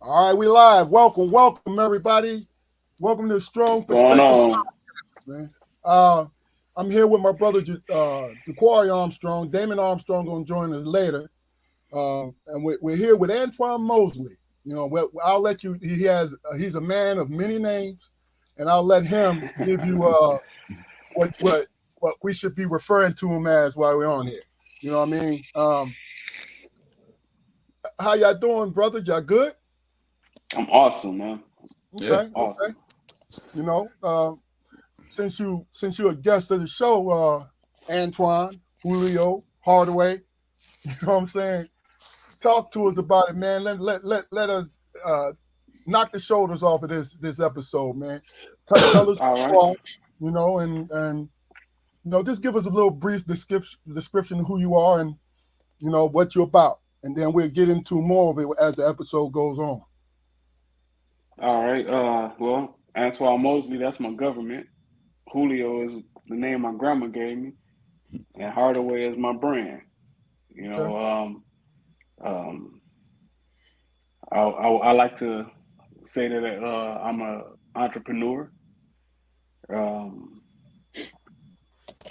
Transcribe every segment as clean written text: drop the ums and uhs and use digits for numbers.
All right, we live. Welcome, everybody. Welcome to Strong Going Perspective on. Podcast, man. I'm here with my brother Jaquari Armstrong. Damon Armstrong gonna join us later, and we're here with Antoine Mosley. I'll let you. He's a man of many names, and I'll let him give you what we should be referring to him as while we're on here. You know what I mean? How y'all doing, brother? Y'all good? I'm awesome, man. Okay, Awesome. You know, since you're a guest of the show, Antoine, Julio, Hardaway, you know what I'm saying? Talk to us about it, man. Let us knock the shoulders off of this episode, man. Tell us All who right. you are, and just give us a little brief description of who you are and what you're about, and then we'll get into more of it as the episode goes on. All right. Well, Antoine Mosley, that's my government. Julio is the name my grandma gave me, and Hardaway is my brand. You Okay. know, um, I like to say that I'm a entrepreneur. Um,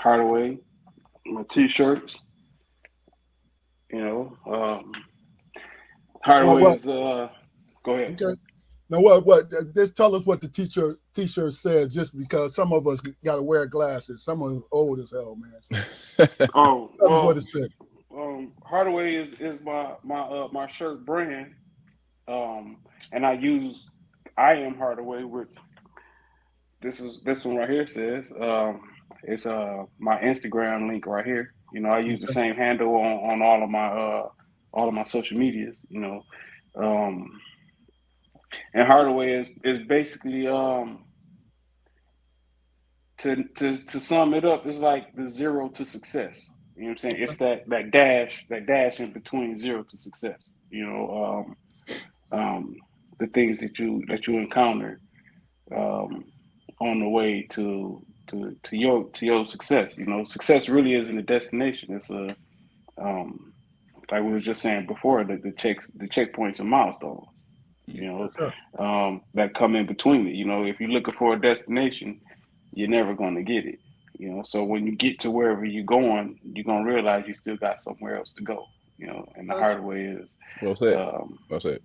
Hardaway, my t-shirts. You know, Well, Hardaway what? is. Go ahead. Okay. Now, what? Just tell us what the t-shirt says, just because some of us got to wear glasses. Some of us old as hell, man. So Oh tell us what well, it says. Hardaway is my shirt brand. And I am Hardaway, which this one right here says it's my Instagram link right here. I use the Okay. same handle on all of my social medias. Um, and Hardaway is basically to sum it up, it's like the zero to success. You know what I'm saying? It's that dash in between zero to success. Um, the things that you encounter um, on the way to your success. Success really isn't a destination. It's a um, like we were just saying before, the checkpoints and milestones. You know, Yes, sir. that come in between it. If you're looking for a destination, you're never going to get it. So when you get to wherever you're going, you're gonna realize you still got somewhere else to go. And the Gotcha. harder way is Well said. um, Well said.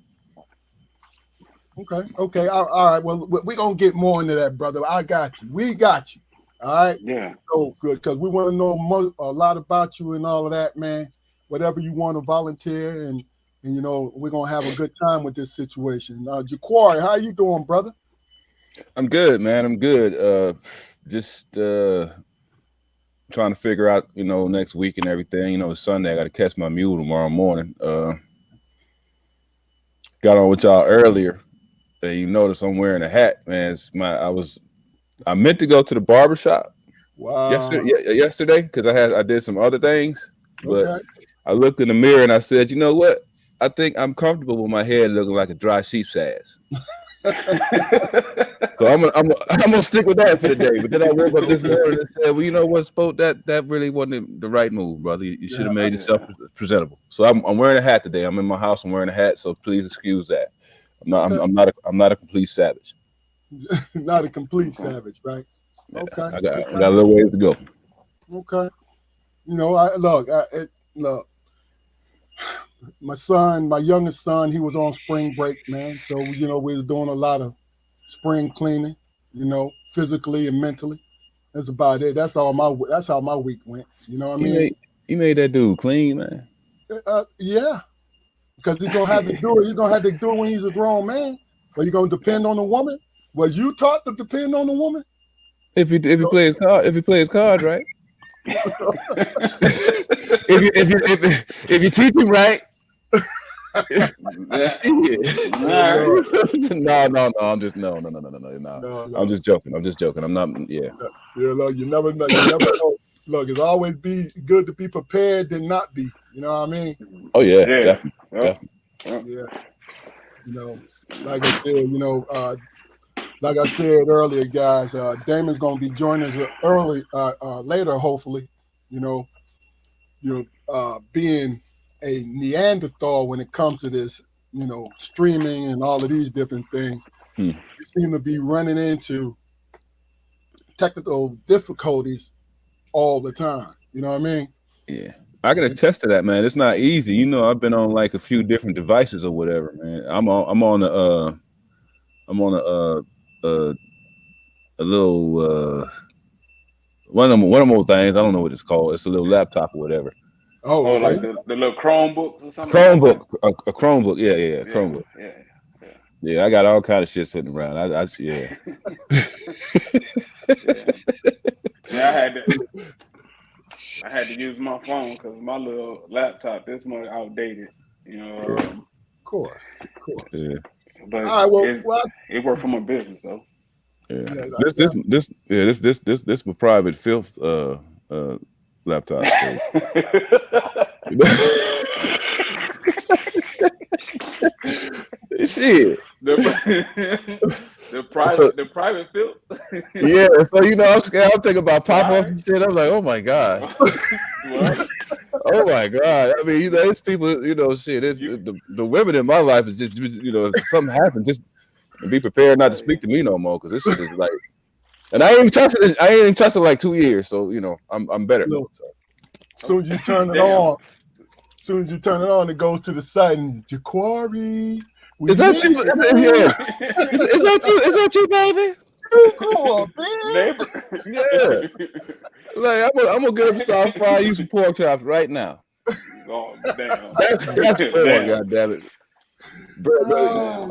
Okay. Okay. All right. Well, we're gonna get more into that, brother. I got you. We got you. All right. yeah. So good, because we want to know a lot about you and all of that, man. Whatever you want to volunteer, and we're gonna have a good time with this situation. Jaquari, how you doing, brother? I'm good, man. I'm good. Just trying to figure out, next week and everything. It's Sunday. I got to catch my mule tomorrow morning. Got on with y'all earlier. And you notice I'm wearing a hat, man. I meant to go to the barber shop Wow. yesterday because I did some other things, but Okay. I looked in the mirror and I said, you know what? I think I'm comfortable with my head looking like a dry sheep's ass. So I'm gonna stick with that for the day. But then I woke up this morning and said, well, you know what, Spoke, that really wasn't the right move, brother. You should Yeah. have made yourself presentable. So I'm wearing a hat today. I'm in my house. I'm wearing a hat. So please excuse that. Okay. I'm not a complete savage. Not a complete Okay. savage, right? Yeah, Okay. I got Okay. a little ways to go. Okay. Look. My youngest son, he was on spring break, man. So we were doing a lot of spring cleaning, physically and mentally. That's about it. That's how my week went. You know what I You mean? made you made that dude clean, man. Yeah, because he's gonna have to do it. He's gonna have to do it when he's a grown man. But you gonna depend on the woman. Was you taught to depend on the woman? If he plays cards right, if you teach him right, Yeah. shit. All Yeah, right. no, No. I'm just no. no, I'm no. just joking. I'm just joking. I'm not. Yeah. Yeah, look, you never know. You never know. Look, it's always be good to be prepared than not be. You know what I mean? Oh yeah, Yeah. definitely, Yep. definitely. Yep. Yeah. Like I said, like I said earlier, guys, Damon's gonna be joining us later, hopefully. You know, being a Neanderthal when it comes to this, streaming and all of these different things, you seem to be running into technical difficulties all the time. You know what I mean? Yeah. I can attest to that, man. It's not easy. I've been on like a few different devices or whatever, man. I'm on a little one of them old things. I don't know what it's called. It's a little laptop or whatever. Oh, okay. Like the little Chromebooks or something. Chromebook, a Chromebook. Yeah, Chromebook. Yeah. Yeah, I got all kind of shit sitting around. Yeah. Yeah, I had to use my phone because my little laptop this much outdated. Of course. Yeah. But it worked for my business though. Yeah. This my private filth laptop. Shit. The private filth. Yeah, so I'm scared. I'm thinking about pop-ups and shit. I'm like, oh my god. Oh my god. I mean, it's people, shit. It's the women in my life is just, if something happens, just be prepared not to speak to me no more, because this shit is like, and I ain't even touched it like 2 years, so I'm better. As soon as you turn it on, it goes to the side and Ja'Quari. Is that you? Yeah. Is that you, baby? Come on, man. Yeah. Like I'm gonna get up and start frying you some pork chops right now. Oh damn. That's pork, God damn it. Bro,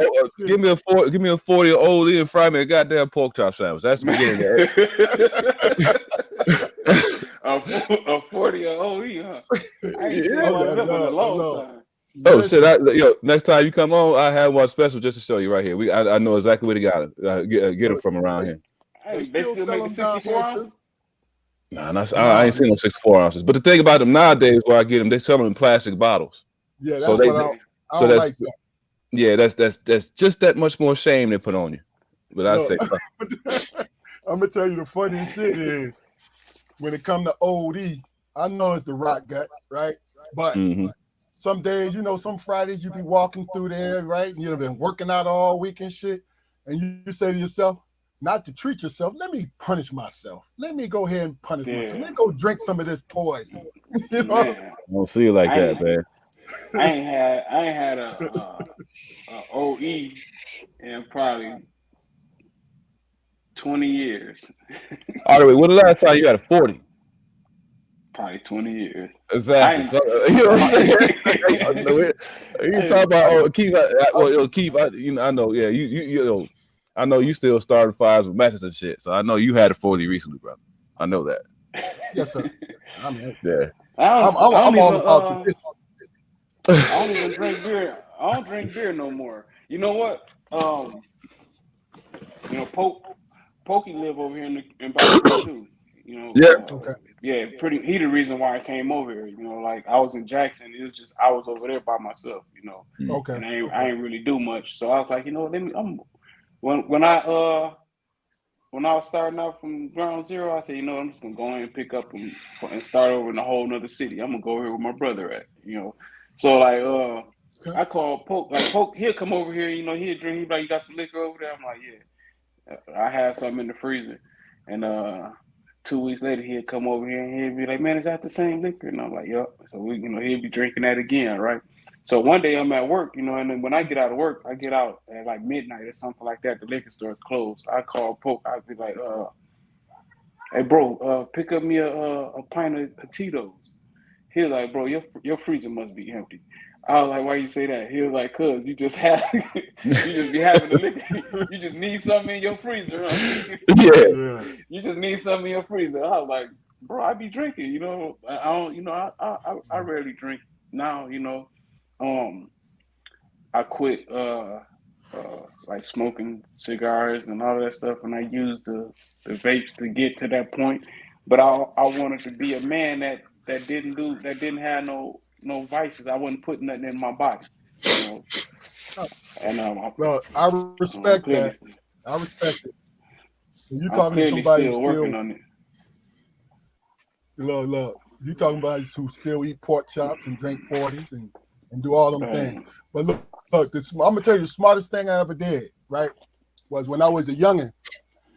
give me a 40-year-old and fry me a goddamn pork chop sandwich. That's the beginning of it. A 40-year-old, huh? I ain't seen one of them in a long time. Oh shit! Next time you come on, I have one special just to show you right here. I know exactly where to get them from around here. Hey, they still make 64 ounces? Nah, I ain't seen them 64 ounces. But the thing about them nowadays, where I get them, they sell them in plastic bottles. Yeah, that's that's just that much more shame they put on you. But I say, I'm gonna tell you the funniest shit is when it comes to OD. I know it's the rock gut, right? But some days, some Fridays you be walking through there, right? And you've been working out all week and shit, and you say to yourself, not to treat yourself, let me punish myself. Let me go ahead and punish myself. Let me go drink some of this poison. I don't see it like that, man. I ain't had a OE in probably 20 years. All right, when the last time you had a 40? Probably 20 years. Exactly. You know what I'm saying? You talk about Keith. Keith. I know. Yeah, you. I know you still starting fires with matches and shit. So I know you had a 40 recently, brother. I know that. Yes, sir. Yeah. I'm all about tradition. I don't even drink beer. I don't drink beer no more. You know what? Pokey live over here in Boston too. Yeah. Okay. Yeah, he the reason why I came over here. Like I was in Jackson. It was just I was over there by myself. Okay. And I ain't really do much. So I was like, when I was starting out from ground zero, I said, I'm just gonna go in and pick up and start over in a whole nother city. I'm gonna go here where my brother at. So like I called Poke. Like Poke, he'll come over here. He'll drink. He'll be like, you got some liquor over there? I'm like, yeah. I have something in the freezer, and 2 weeks later, he'd come over here and he'd be like, man, is that the same liquor? And I'm like, yep. So he'd be drinking that again, right? So one day I'm at work, and then when I get out of work, I get out at like midnight or something like that. The liquor store is closed. I call Poke. I'd be like, hey, bro, pick up me a pint of Tito's. He was like, bro, your freezer must be empty. I was like, why you say that? He was like, cause you just be having the liquor. You just need something in your freezer, huh? Yeah. You just need something in your freezer. I was like, bro, I be drinking, I don't, I rarely drink now, I quit like smoking cigars and all that stuff, and I used the vapes to get to that point. But I wanted to be a man that didn't have no vices. I wasn't putting nothing in my body, And I respect that. I respect it. When you talking to somebody still working on it. Look. You talking about who still eat pork chops and drink 40s and do all them things. But look, I'm gonna tell you the smartest thing I ever did. Right, was when I was a youngin'.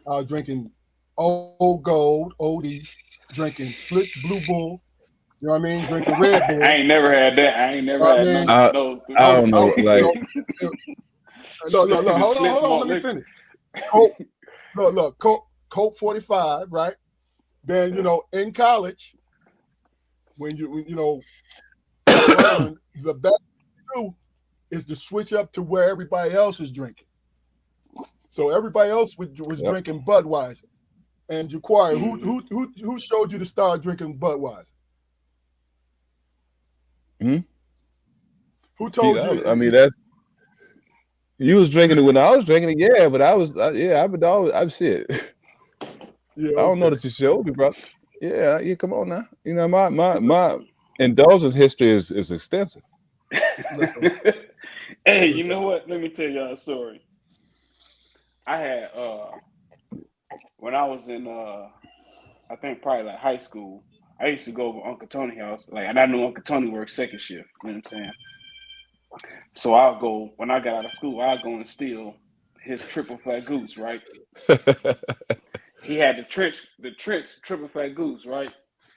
I was drinking Old Gold, Oldie, drinking Schlitz Blue Bull. You know what I mean? Drinking Red Bull. I ain't never had that. I ain't never I had mean, none of those. I don't know. Like, look, hold on. Let me finish. Coke 45, right? Then in college, when the best to do is to switch up to where everybody else is drinking. So everybody else was drinking Budweiser. And Jaquari, who showed you to start drinking Budweiser? Hmm? Who told you? I mean, that's you was drinking it when I was drinking it, yeah. But I've shit. Yeah, I don't know that you showed me, bro. Yeah, come on now. You know, my indulgence history is extensive. Hey, you know what? Let me tell y'all a story. I had when I was in I think probably like high school, I used to go over Uncle Tony's house. And I knew Uncle Tony worked second shift, you know what I'm saying? So I'll go when I got out of school, I'll go and steal his triple fat goose, right? He had the trench triple fat goose, right?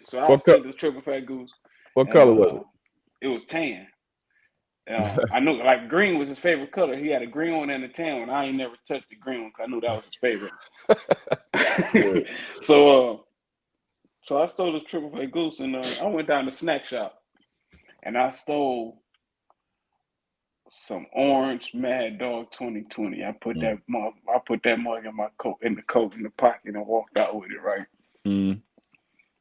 So I'll steal this triple fat goose. What color was it? It was tan. I knew like green was his favorite color. He had a green one and a tan one. I ain't never touched the green one because I knew that was his favorite. So I stole this triple fat goose and I went down to snack shop and I stole some orange Mad Dog 2020. I put that mug in my coat in the pocket and walked out with it, right? Mm.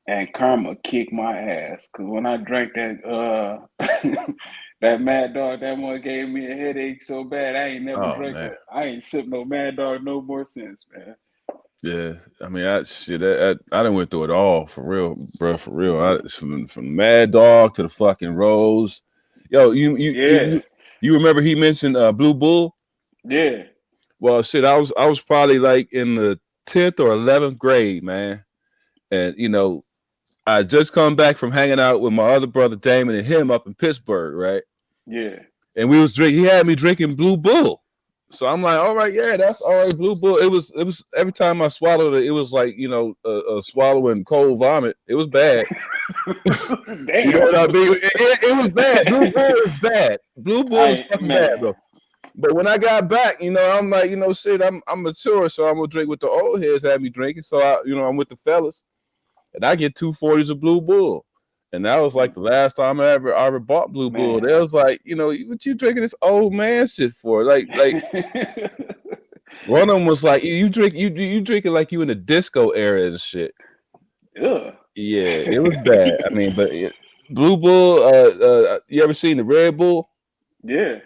And karma kicked my ass because when I drank that that Mad Dog, that one gave me a headache so bad I ain't never drank it. I ain't sipped no Mad Dog no more since, man. Yeah, I mean, I done went through it all for real, bro. For real, from Mad Dog to the fucking Rose. Yo, you remember he mentioned Blue Bull? Yeah. Well, shit, I was probably like in the 10th or 11th grade, man, and I just come back from hanging out with my other brother Damon and him up in Pittsburgh, right? Yeah. And we was drinking. He had me drinking Blue Bull. So I'm like, all right, yeah, that's all right. Blue Bull. It was every time I swallowed it, it was like swallowing cold vomit. It was bad. Damn. You know what I mean? It was bad. Blue Bull is bad. Blue Bull is fucking bad, bro. But when I got back, I'm like, shit, I'm mature, so I'm gonna drink what the old heads had me drinking. So I'm with the fellas, and I get 2 40s of Blue Bull. And that was like the last time I ever bought Blue Bull. They was like, what you drinking this old man shit for? Like one of them was like, you drink it like you in the disco era and shit. Yeah. Yeah, it was bad. I mean, but Blue Bull, you ever seen the Red Bull? Yeah.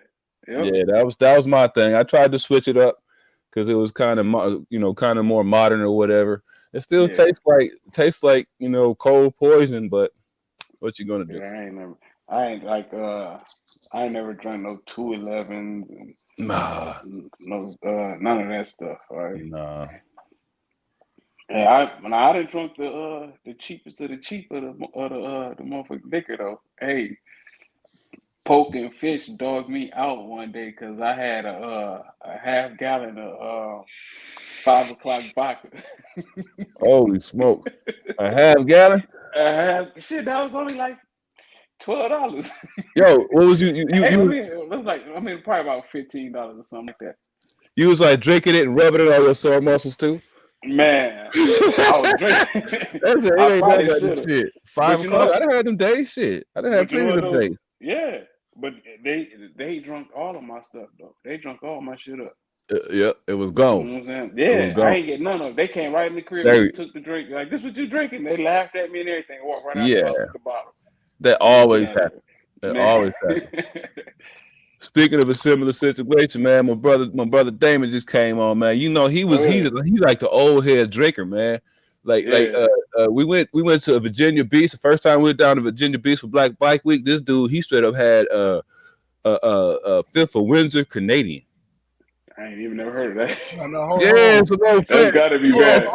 Yep. Yeah, that was my thing. I tried to switch it up because it was kind of more modern or whatever. It still tastes like cold poison, but what you gonna do? Yeah, I ain't never drank no 211s. Nah, no, none of that stuff. Right? Nah. Yeah, I done drunk the cheapest of the cheap of the motherfucking liquor though. Hey, Poke and Fish dogged me out one day because I had a half gallon of 5 o'clock vodka. Holy smoke! A half gallon? Shit, that was only like $12. Yo, what was you? Probably about $15 or something like that. You was like drinking it and rubbing it on your sore muscles too? Man, I was drinking. That's shit. 5 o'clock. I done had them days. Shit, I done had plenty of them days. Yeah, but they drunk all of my stuff though. They drunk all my shit up. Yep, it was gone. You know what I'm saying? Yeah, I ain't get none of it. They came right in the crib and took the drink. Like, this what you drinking? They laughed at me and everything. Walked right out the bottle. That always happens. That always happens. Speaking of a similar situation, man, my brother Damon just came on, man. He like the old head drinker, man. We went to Virginia Beach. The first time we went down to Virginia Beach for Black Bike Week, this dude, he straight up had a fifth of Windsor Canadian. I ain't even never heard of that. No, that's gotta be bad.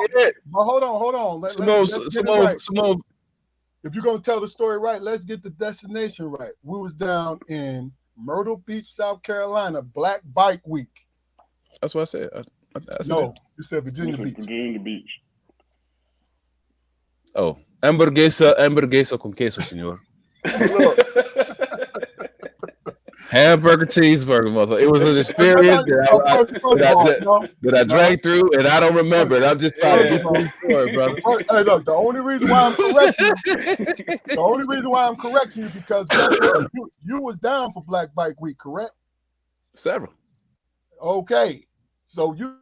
But hold on. If you're gonna tell the story right, let's get the destination right. We was down in Myrtle Beach, South Carolina, Black Bike Week. That's what I said. I said No, that. you said Virginia Beach. Virginia Beach. Oh, hamburguesa con queso, señor. Look, Hamburger, cheeseburger, motherfucker. It was an experience that I drank through, and I don't remember it. I'm just trying to get through the story, brother. Hey, look, the only reason why I'm correcting you, because guess what? You was down for Black Bike Week, correct? Several. Okay, so you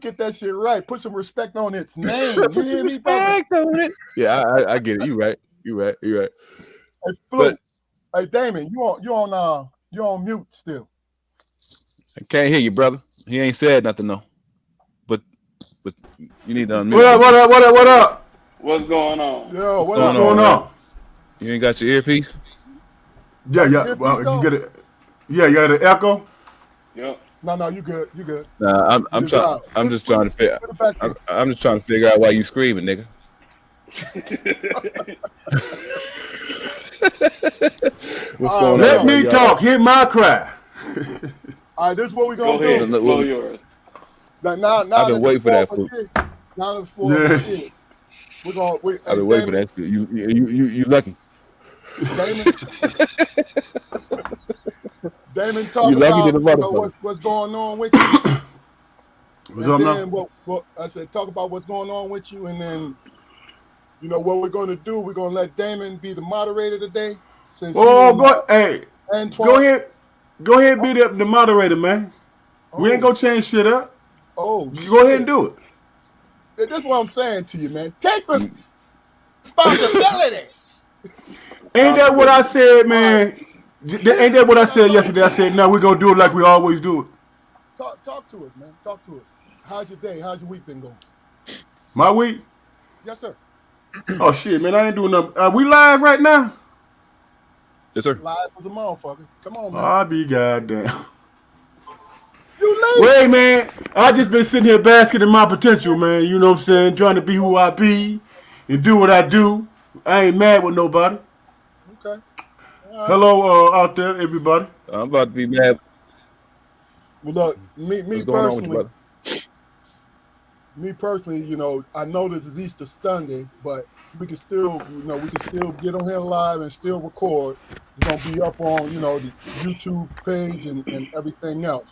get that shit right. Put some respect on its name. You hear me, brother? Yeah, I get it. You right. Hey, Fluke. Hey, Damon, you on mute still. I can't hear you, brother. He ain't said nothing though. But you need to unmute. What up? What's going on? Yo, what's going on? You ain't got your earpiece? Yeah. Well, you get it. Yeah, you got an echo. Yep. No, you good. You good. Nah, I'm just trying to figure. I'm just trying to figure out why you screaming, nigga. What's going on? Let me talk. Hear my cry. All right, this is what we're gonna Go do. Blow yours. Now I've been waiting for that. Now we're gonna. I've been waiting for that. You lucky. Damon, talk about what's going on with you. What's up now? What I said, talk about what's going on with you, and then what we're going to do. We're going to let Damon be the moderator today. Go ahead, be the moderator, man. We ain't gonna change shit up. Oh, go ahead and do it. That's what I'm saying to you, man. Take responsibility. Ain't that what I said, man? Ain't that what I said yesterday? I said, no, we're gonna do it like we always do it. Talk to us, man. Talk to us. How's your day? How's your week been going? My week? Yes, sir. Oh shit, man, I ain't doing nothing. Are we live right now? Yes, sir. Live as a motherfucker. Come on, man. I'll be goddamn. You late. Wait, man. I just been sitting here basking in my potential, man. You know what I'm saying? Trying to be who I be and do what I do. I ain't mad with nobody. Okay. Right. Hello, out there, everybody. I'm about to be mad. Well, look, me personally, I know this is Easter Sunday, but we can still get on here live and still record. It's gonna be up on, the YouTube page and everything else.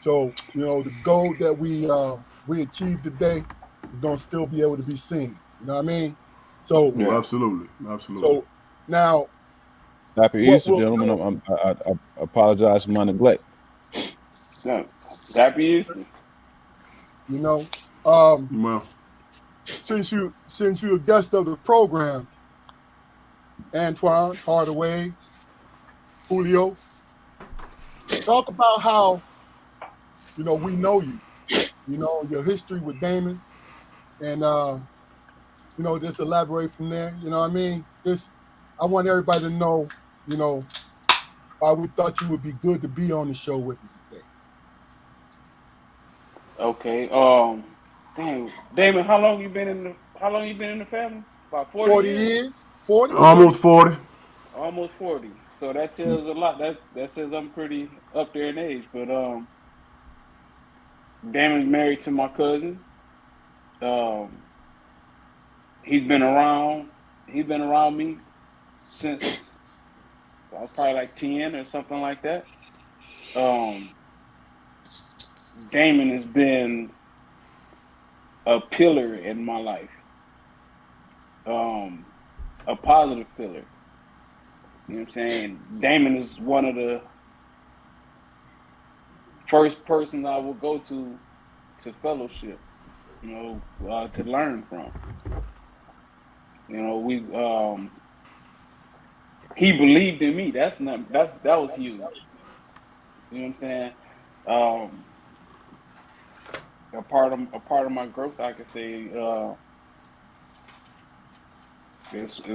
So, the goal that we achieved today is gonna still be able to be seen. You know what I mean? So yeah, absolutely. So now, happy Easter, gentlemen. I apologize for my neglect. Yeah. Happy Easter. Well, since you're a guest of the program, Antoine, Harderways, Julio, talk about how we know you, your history with Damon, and just elaborate from there. You know what I mean? I want everybody to know, why we thought you would be good to be on the show with me today. Okay. Dang, Damon, how long you been in the family? About 40 years? 40? Almost 40. Almost 40. So that tells a lot. That says I'm pretty up there in age. But Damon's married to my cousin. He's been around me since I was probably like 10 or something like that. Damon has been a pillar in my life, a positive pillar. You know what I'm saying? Damon is one of the first persons I will go to fellowship, to learn from. He believed in me. That was huge. You know what I'm saying? A part of my growth, I could say,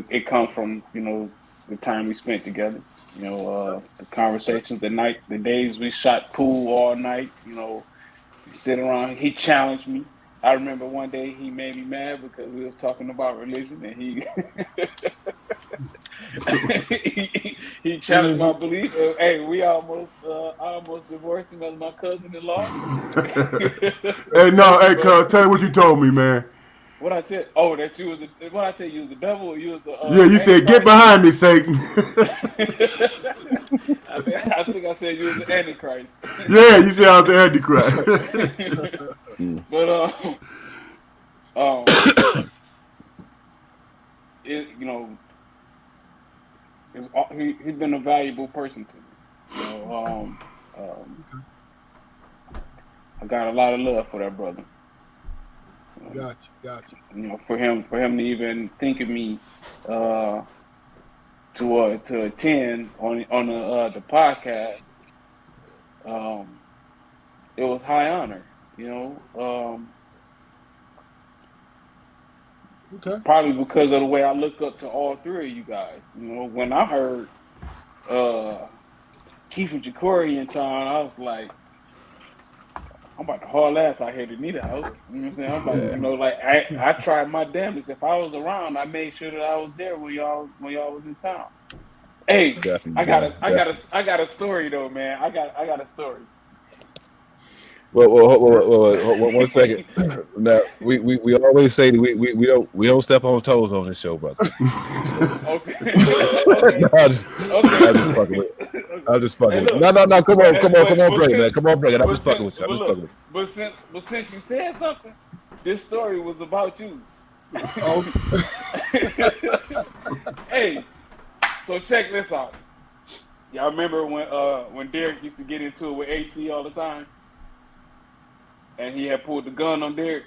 it comes from the time we spent together. The conversations, the days we shot pool all night. We sit around. He challenged me. I remember one day he made me mad because we was talking about religion, and he he challenged my belief. Hey, I almost divorced him as my cousin-in-law. Hey, no, hey, cuz, tell me what you told me, man. What I tell? Oh, that you was the. What I tell you was the devil. Or you was the. Yeah, you said, get behind me, Satan. I think I said you was the Antichrist. Yeah, you said I was the Antichrist. But he's been a valuable person to me. I got a lot of love for that brother. Gotcha. For him to even think of me to attend on the podcast, it was high honor. Okay. Probably because of the way I look up to all three of you guys. When I heard Keith and Jacory in town, I was like, I'm about to haul ass out here to need a house. You know what I'm saying? I'm about, I tried my damnedest. If I was around, I made sure that I was there when y'all was in town. Hey, Definitely, I got a story though, man. I got a story. Well, 1 second. Now we always say that we don't step on toes on this show, brother. Okay. No, I'm just fucking with you. No. Come on, bring it, man. Come on, bring it. I'm just fucking with you. But since you said something, this story was about you. Hey, so check this out. Y'all remember when Derek used to get into it with AC all the time? And he had pulled the gun on Derek.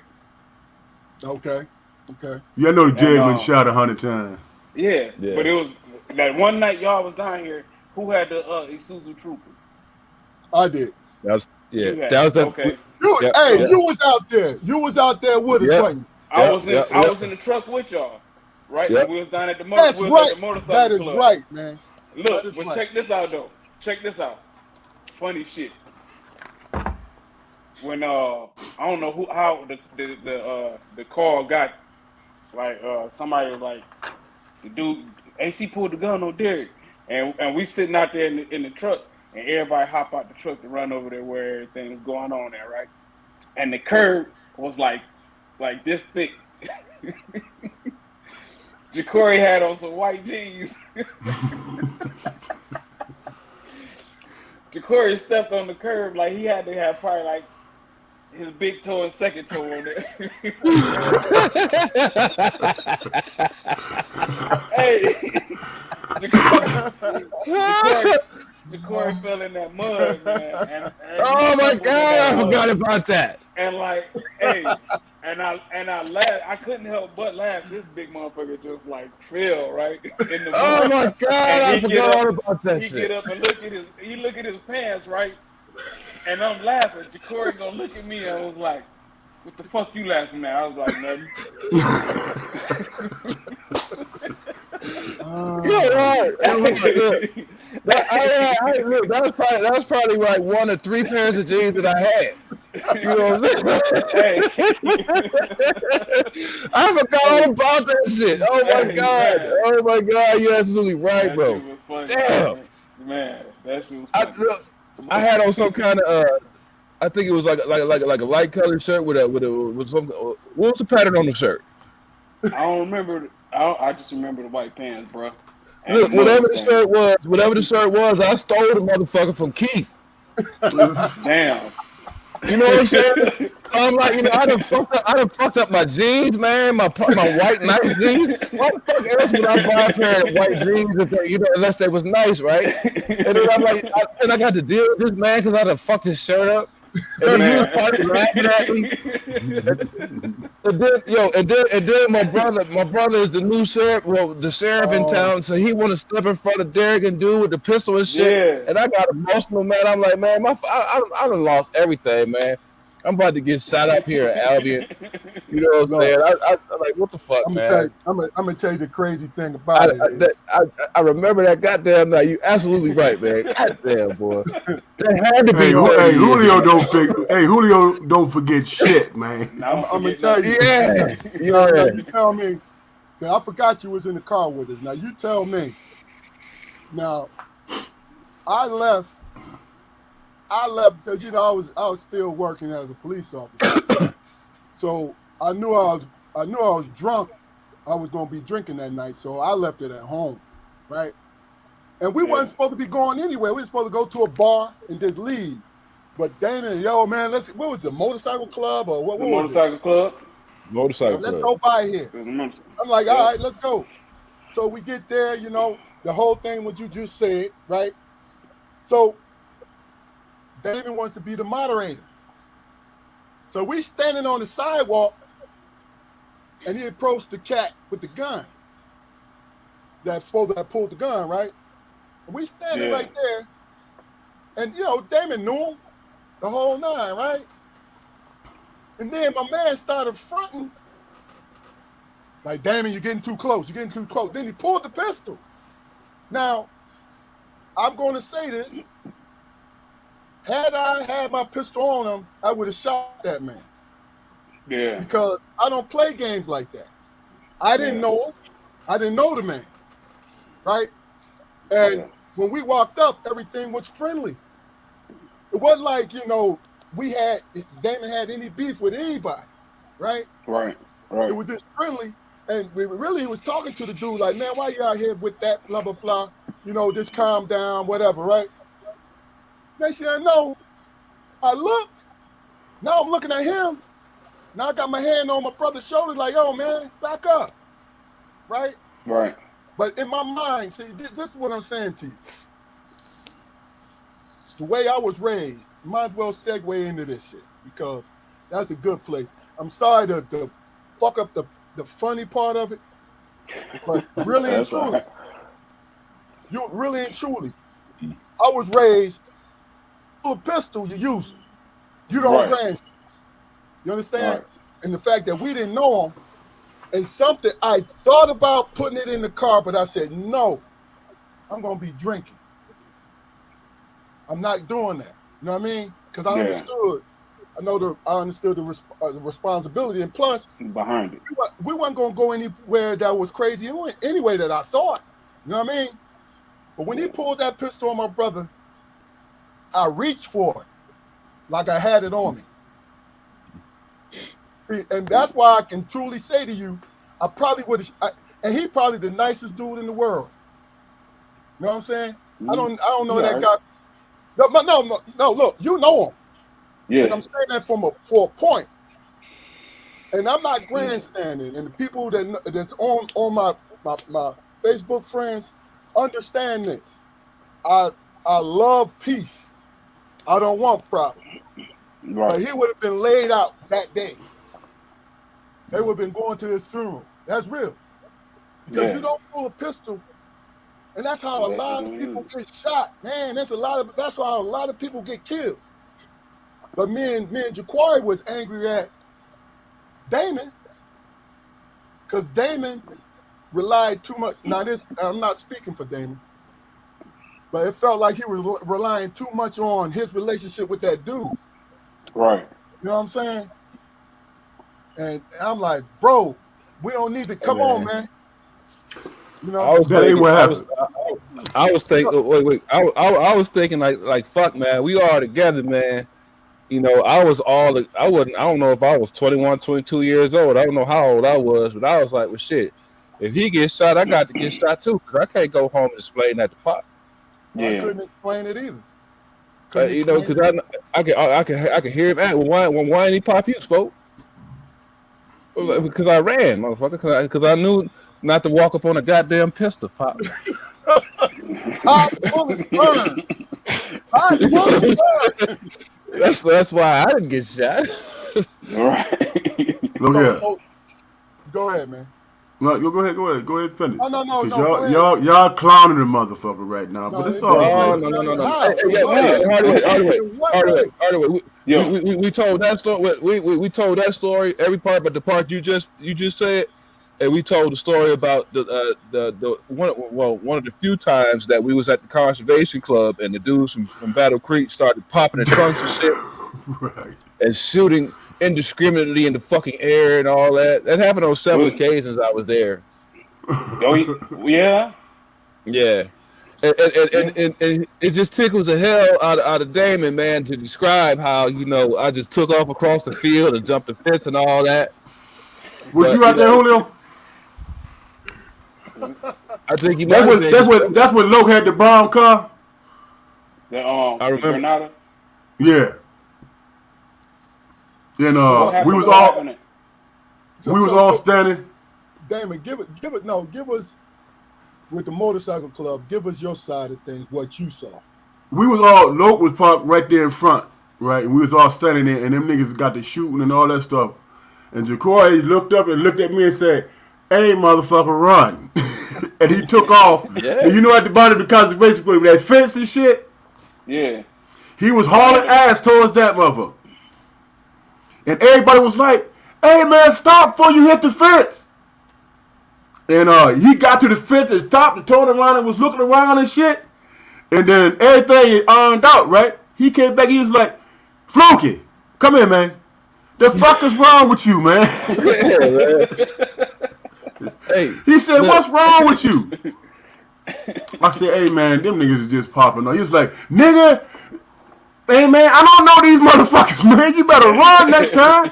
Okay. Yeah, I know the judge been shot 100 times. Yeah, but it was that one night y'all was down here. Who had the Isuzu Trooper? I did. That was okay. You was out there. You was out there with us, wasn't you? I was in the truck with y'all, right? Yep. We was down at the That's motorcycle That is club. right, man. Look, but check this out though. Check this out. Funny shit. When I don't know how the call got, like somebody was like, the dude AC pulled the gun on Derek, and we sitting out there in the truck, and everybody hop out the truck to run over there where everything was going on there, right? And the curb was like this thick. Jacory had on some white jeans. Jacory stepped on the curb like he had to have probably like his big toe and second toe on there. Hey, Jacory fell in that mud, man. And oh my God, I forgot about that. And like, hey, and I laughed. I couldn't help but laugh. This big motherfucker just like fell right in the mud. Oh my God, I forgot all about that shit. He get up and look at his pants, right? And I'm laughing. Jacory gonna look at me and was like, "What the fuck you laughing at?" I was like, "Nothing." You're right. That was probably like 1 or 3 pairs of jeans that I had. You know what I'm saying? I forgot all about that shit. Oh my God. Man. Oh my God. You're absolutely right, bro. Damn. Man, that shit was funny. I had on some kind of I think it was like a light colored shirt with some. What was the pattern on the shirt? I don't remember. I just remember the white pants, bro. Look, whatever the shirt was, I stole the motherfucker from Keith. Damn. You know what I'm saying? I'm like, I done fucked up my jeans, man. My white nice jeans. Why the fuck else would I buy a pair of white jeans if they, unless they was nice, right? And then I'm like, I got to deal with this man because I done fucked his shirt up. And then he was probably laughing at me. And then my brother is the new sheriff, the sheriff in town, so he want to step in front of Derek and dude with the pistol and shit. Yeah. And I got emotional, man. I'm like, man, I done lost everything, man. I'm about to get shot up here at Albion. You know what I'm saying? I'm like, what the fuck, man? I'm gonna tell you the crazy thing about it. I remember that goddamn night. You absolutely right, man. Goddamn, boy. That had to be. Julio don't forget shit, man. I'm gonna tell you. Yeah. You tell me. Now, I forgot you was in the car with us. Now you tell me. Now, I left because I was still working as a police officer. So I knew I was drunk. I was gonna be drinking that night, so I left it at home, right? And we wasn't supposed to be going anywhere. We were supposed to go to a bar and just leave. But Damon, yo, man, what was the motorcycle club or what? The motorcycle club. Motorcycle Let's club. go by here. I'm like, all right, let's go. So we get there, the whole thing what you just said, right? So Damon wants to be the moderator. So we standing on the sidewalk, and he approached the cat with the gun. That's supposed to have pulled the gun, right? And we standing right there, and Damon knew him the whole nine, right? And then my man started fronting, like, Damon, you're getting too close. You're getting too close. Then he pulled the pistol. Now, I'm going to say this. Had I had my pistol on him, I would have shot that man. Yeah. Because I don't play games like that. I didn't know him. I didn't know the man. Right? And when we walked up, everything was friendly. It wasn't like, Damon had any beef with anybody. Right? Right. It was just friendly. And he was talking to the dude like, man, why you out here with that, blah, blah, blah. Just calm down, whatever, right? Next thing I know, I look. Now I'm looking at him. Now I got my hand on my brother's shoulder like, yo, man, back up. Right? Right. But in my mind, see, this is what I'm saying to you. The way I was raised, might as well segue into this shit because that's a good place. I'm sorry to fuck up the funny part of it, but really and truly, I was raised with a pistol, you use it. You don't grandstand. You understand? Right. And the fact that we didn't know him, and something I thought about putting it in the car, but I said, no, I'm going to be drinking. I'm not doing that. You know what I mean? Because I understood. I understood the responsibility, and plus, behind it, we weren't going to go anywhere that was crazy anyway that I thought. You know what I mean? But when he pulled that pistol on my brother, I reached for it like I had it on me. And that's why I can truly say to you, I probably would have, and he probably the nicest dude in the world. You know what I'm saying? I don't know that guy. No, look, you know him. Yeah. And I'm saying that for a point. And I'm not grandstanding. And the people that's on my Facebook friends understand this. I love peace. I don't want problems. Right. But he would have been laid out that day. They would have been going to his funeral. That's real. Because you don't pull a pistol. And that's how a lot of people get shot. Man, that's how a lot of people get killed. But me and Jaquari was angry at Damon because Damon relied too much. Now I'm not speaking for Damon, but it felt like he was relying too much on his relationship with that dude. Right. You know what I'm saying? And I'm like, bro, we don't need to come on, man. That ain't what happened. I was thinking. Wait. I was thinking like fuck, man. We all together, man. I don't know if I was 21, 22 years old. I don't know how old I was, but I was like, well, shit. If he gets shot, I got to get shot too, because I can't go home and explain that to Pop. Yeah. I couldn't explain it either. Because I can hear him. Why didn't he pop you, spoke? Because I ran, motherfucker. Because I knew not to walk up on a goddamn pistol, Pop. That's why I didn't get shot. Right. Look here. Go ahead, man. No, go ahead. Go ahead, finish. No. Y'all clowning the motherfucker right now, but it's all right. No. We told that story. We told that story, every part, but the part you just said, and we told the story about the one of the few times that we was at the Conservation Club and the dudes from Battle Creek started popping the trunks and shit, right, and shooting indiscriminately in the fucking air and all that. That happened on several occasions I was there. Yeah. Yeah. And it just tickles the hell out of Damon, man, to describe how, I just took off across the field and jumped the fence and all that. Was But, you out there, Julio? I think you might have been. That's when Loke had the brown car. I remember. The Granada. Yeah. And we was all standing. Damon, give us with the motorcycle club. Give us your side of things. What you saw. Loke was parked right there in front, right? And we was all standing there, and them niggas got the shooting and all that stuff. And Jacory looked up and looked at me and said, "Hey, motherfucker, run!" And he took off. Yeah. And at the bottom of the conservation place with that fence and shit. Yeah. He was hauling ass towards that motherfucker. And everybody was like, "Hey, man, stop before you hit the fence." And he got to the fence and stopped and turned around and was looking around and shit. And then everything ironed out, right? He came back. He was like, "Fluky, come here, man. The fuck is wrong with you, man?" Hey, he said, "What's wrong with you?" I said, "Hey, man, them niggas is just popping on." He was like, "Nigga, hey, man, I don't know these motherfuckers, man. You better run next time."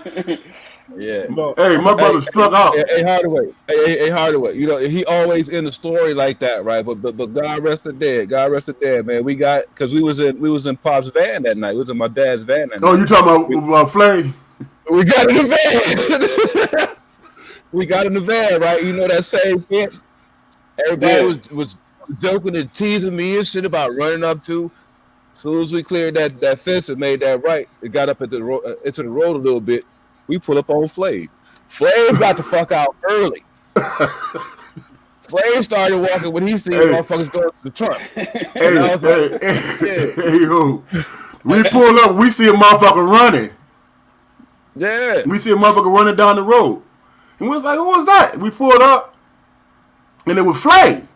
Yeah. Hey, my brother struck out. Hey, Hardaway. Hey, Hardaway. He always in the story like that, right? But God rest the dead. God rest the dead, man. Because we was in Pop's van that night. We was in my dad's van that night. Oh, you talking about Flame? We got in the van. We got in the van, right? That same fence. Everybody was joking and teasing me and shit about running up to. As soon as we cleared that fence and made that right, it got up into the road a little bit. We pull up on Flav. Flav got the fuck out early. Flav started walking when he seen motherfuckers going to the trunk. Hey, yo. We pull up, we see a motherfucker running. Yeah. We see a motherfucker running down the road. And we was like, "Who was that?" We pulled up, and it was Flav.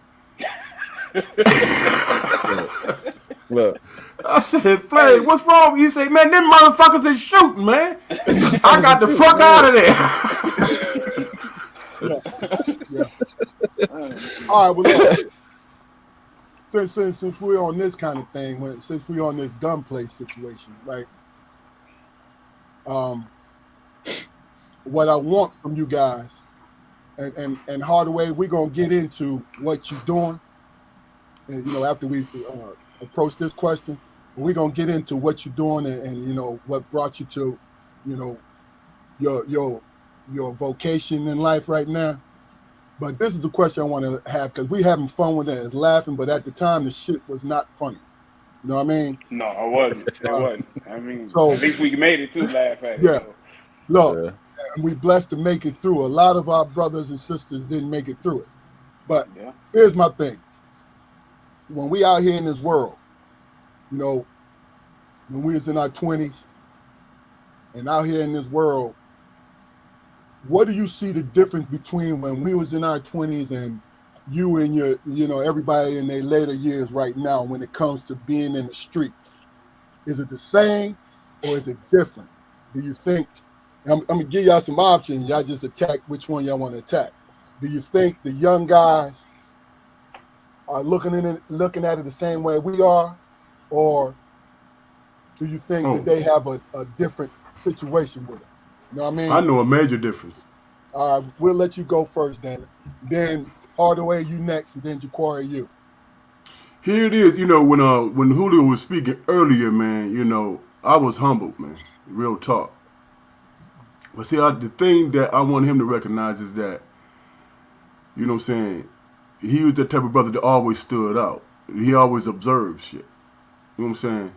Look. I said, "Flav, what's wrong?" He said, "Man, them motherfuckers is shooting, man. I got the fuck out of there." Yeah. All right, well, look, since we're on this kind of thing, since we're on this gunplay situation, right? What I want from you guys, and Hardaway, we're gonna get into what you're doing, and after we approach this question. We're gonna get into what you're doing and what brought you to your vocation in life right now. But this is the question I want to have, because we having fun with it and laughing, but at the time the shit was not funny. You know what I mean? No, I wasn't. It wasn't. I mean, so, at least we made it to laugh at it. Yeah. So. Look, and we blessed to make it through. A lot of our brothers and sisters didn't make it through it. But here's my thing. When we out here in this world, when we was in our 20s and out here in this world, what do you see the difference between when we was in our 20s and you and your, everybody in their later years right now when it comes to being in the street? Is it the same or is it different? Do you think, I'm going to give y'all some options, y'all just attack which one y'all want to attack. Do you think the young guys are looking at it the same way we are, or do you think that they have a different situation with us? You know what I mean? I know a major difference. We'll let you go first, then. Then Hardaway, you next, and then Jacory, you. Here it is. When Julio was speaking earlier, man, I was humbled, man. Real talk. But see, the thing that I want him to recognize is that, you know what I'm saying, he was the type of brother that always stood out. He always observed shit. You know what I'm saying?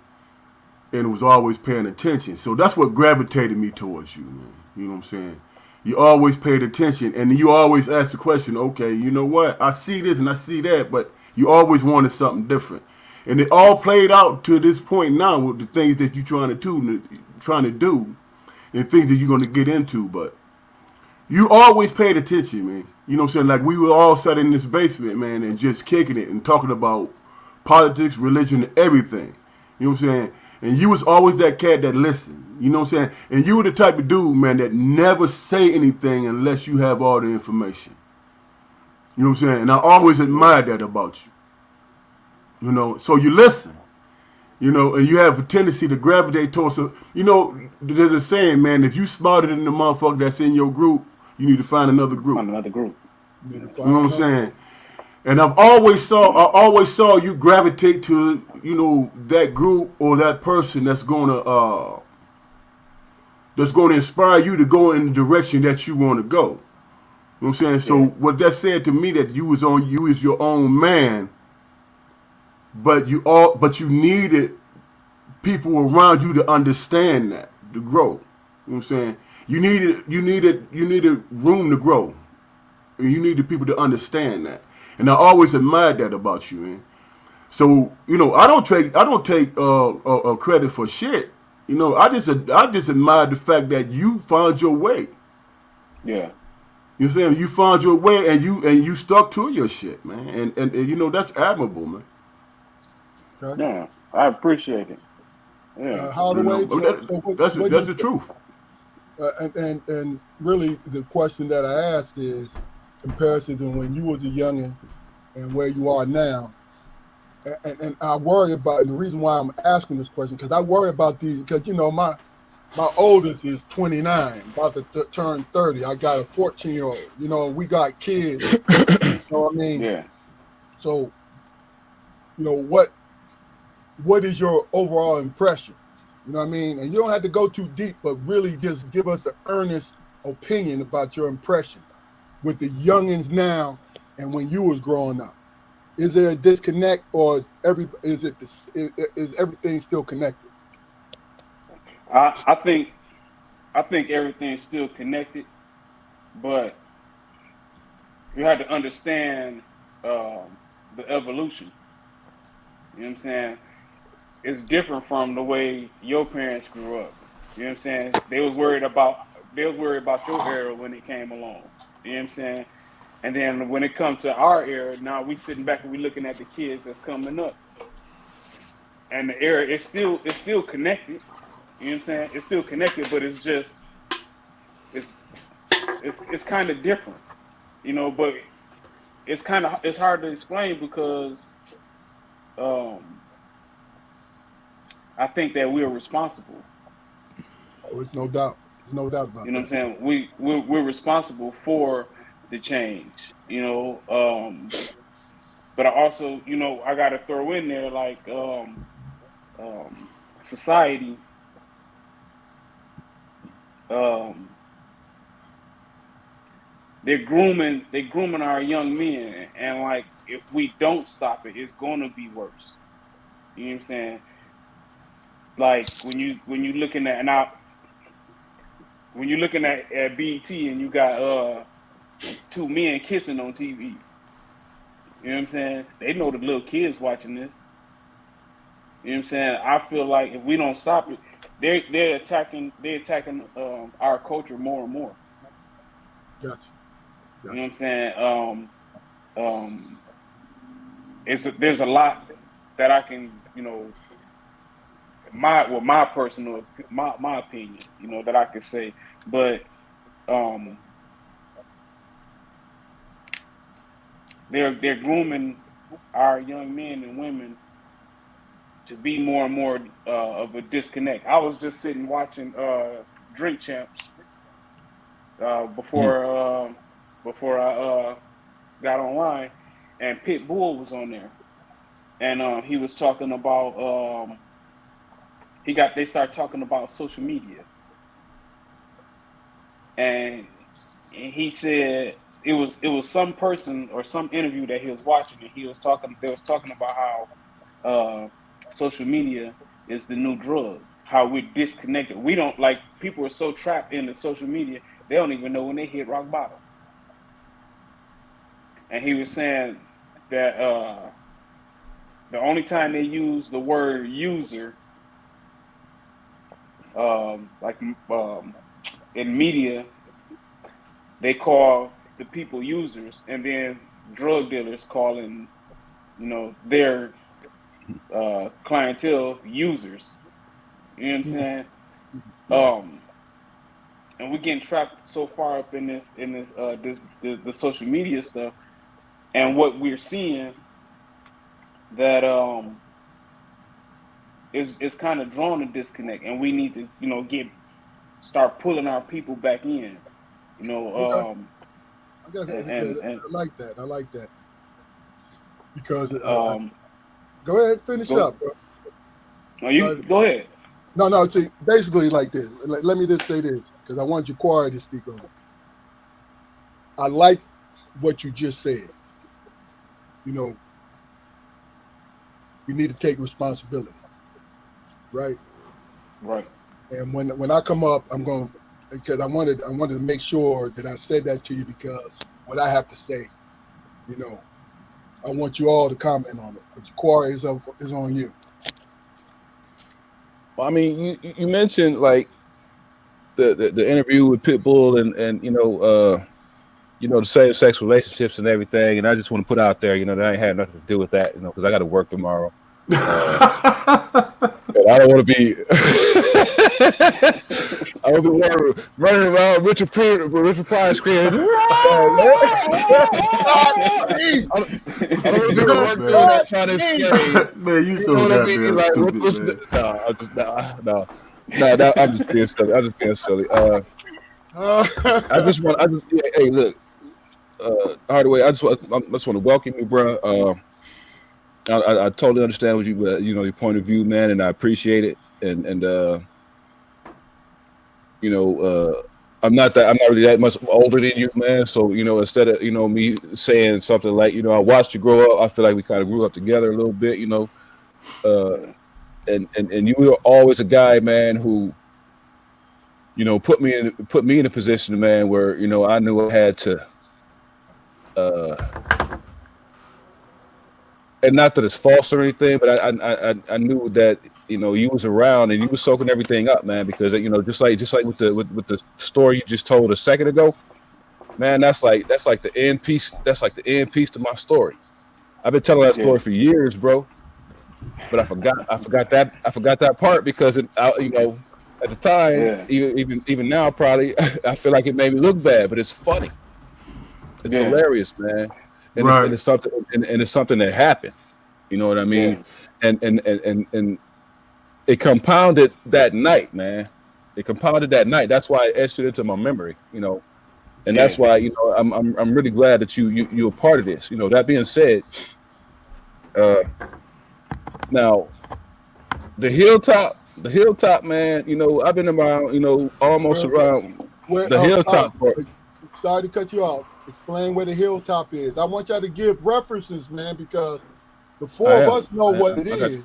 And was always paying attention. So that's what gravitated me towards you, man. You know what I'm saying? You always paid attention, and you always asked the question, okay, you know what? I see this and I see that, but you always wanted something different. And it all played out to this point now with the things that you're trying to do and things that you're going to get into. But you always paid attention, man. You know what I'm saying? Like, we were all sat in this basement, man, and just kicking it and talking about politics, religion, and everything. You know what I'm saying? And you was always that cat that listened. You know what I'm saying? And you were the type of dude, man, that never say anything unless you have all the information. You know what I'm saying? And I always admired that about you. You know, so you listen. You know, and you have a tendency to gravitate towards. You know, there's a saying, man. If you smarter than the motherfucker that's in your group, you need to find another group. Find another group. You need to You know find what I'm another saying? group. And I always saw you gravitate to, you know, that group or that person that's gonna inspire you to go in the direction that you want to go. You know what I'm saying? So Yeah. what that said to me that you is your own man, but you needed people around you to understand that to grow. You know what I'm saying? You needed room to grow. And you needed people to understand that. And I always admired that about you, man. So you know, I don't take credit for shit. You know, I just admire the fact that you found your way. Yeah. You know what I'm saying? You found your way and you stuck to your shit, man. And you know that's admirable, man. Okay. Yeah. I appreciate it. Yeah. You know, Hardaway. I mean, So what do that's you the truth. and really the question that I asked is comparison to when you was a youngin and where you are now. And I worry about, and the reason why I'm asking this question because I worry about these because you know my oldest is 29, about to turn 30. I got a 14-year-old. You know, we got kids. You know what I mean? Yeah. So you know what is your overall impression? You know what I mean? And you don't have to go too deep, but really just give us an earnest opinion about your impression with the youngins now and when you was growing up. Is there a disconnect, or is everything still connected? I think everything's still connected, but you have to understand the evolution. You know what I'm saying? It's different from the way your parents grew up. You know what I'm saying? They was worried about your era when it came along. You know what I'm saying? And then when it comes to our era, now we sitting back and we looking at the kids that's coming up. And the era it's still connected. You know what I'm saying? It's still connected, but it's just it's it's kind of different. But it's hard to explain because um I think that we are responsible. Oh, it's no doubt. There's no doubt You about know what I'm that. saying? We're responsible for the change. But I also, I gotta throw in there like society, um they're grooming our young men, and like if we don't stop it, it's gonna be worse. You know what I'm saying? Like when you looking at now when you're looking at BT and you got two men kissing on TV. You know what I'm saying? They know the little kids watching this. You know what I'm saying? I feel like if we don't stop it, they're attacking our culture more and more. Gotcha. You know what Gotcha. I'm saying? Um, there's a lot that I can, my personal my opinion, that I could say, but um, they're grooming our young men and women to be more and more of a disconnect. I was just sitting watching Drink Champs Hmm. before I got online, and Pitbull was on there, and he was talking about they started talking about social media, and he said it was some person or some interview that he was watching, and they was talking about how social media is the new drug. How we're disconnected. We don't like people are so trapped in the social media they don't even know when they hit rock bottom. And he was saying that the only time they use the word user, like in media, they call the people users, and then drug dealers calling their clientele users. You know what I'm Mhm. saying? Right. Um, and we're getting trapped so far up in this the social media stuff and what we're seeing that is kind of drawn a disconnect, and we need to start pulling our people back in, Okay, I got that. and I like that. I like that because um go ahead, finish go up, bro. no, you Started- go ahead. No. See, basically like this. Let me just say this because I want Jaquari to speak on this. I like what you just said. You know, we need to take responsibility, right? Right. And when I come up, I'm going because I wanted to make sure that I said that to you because what I have to say, you know, I want you all to comment on it. But Jaquari is on you. Well, I mean, you mentioned like the interview with Pitbull and the same sex relationships and everything, and I just want to put out there, that I ain't had nothing to do with that, because I got to work tomorrow. And I don't want to be. I don't be running around Richard Pryor screaming. I don't want to be at work doing that, trying to explain. Man, you so know what I goddamn mean? Like, stupid, man. No, I'm just being silly. I'm just being silly. Hey, look, Hardaway, I just want to welcome you, bro. I totally understand what your point of view, man, and I appreciate it. And I'm not really that much older than you, man. So instead of me saying something like I watched you grow up, I feel like we kind of grew up together a little bit, and you were always a guy, man, who put me in a position, man, where I knew I had to. And not that it's false or anything, but I knew that you was around and you was soaking everything up, man. Because just like with the story you just told a second ago, man, that's like the end piece. That's like the end piece to my story. I've been telling that story for years, bro. But I forgot that part because at the time, Yeah. even now, probably I feel like it made me look bad, but it's funny. It's hilarious, man. And Right. it's something, and it's something that happened. You know what I mean? And it compounded that night, man. It compounded that night. That's why I etched it into my memory. And that's why I'm really glad that you're a part of this. That being said, now the hilltop, man. I've been around, almost around the hilltop part. Sorry to cut you off. Explain where the hilltop is. I want y'all to give references, man, because the four of us know what it is.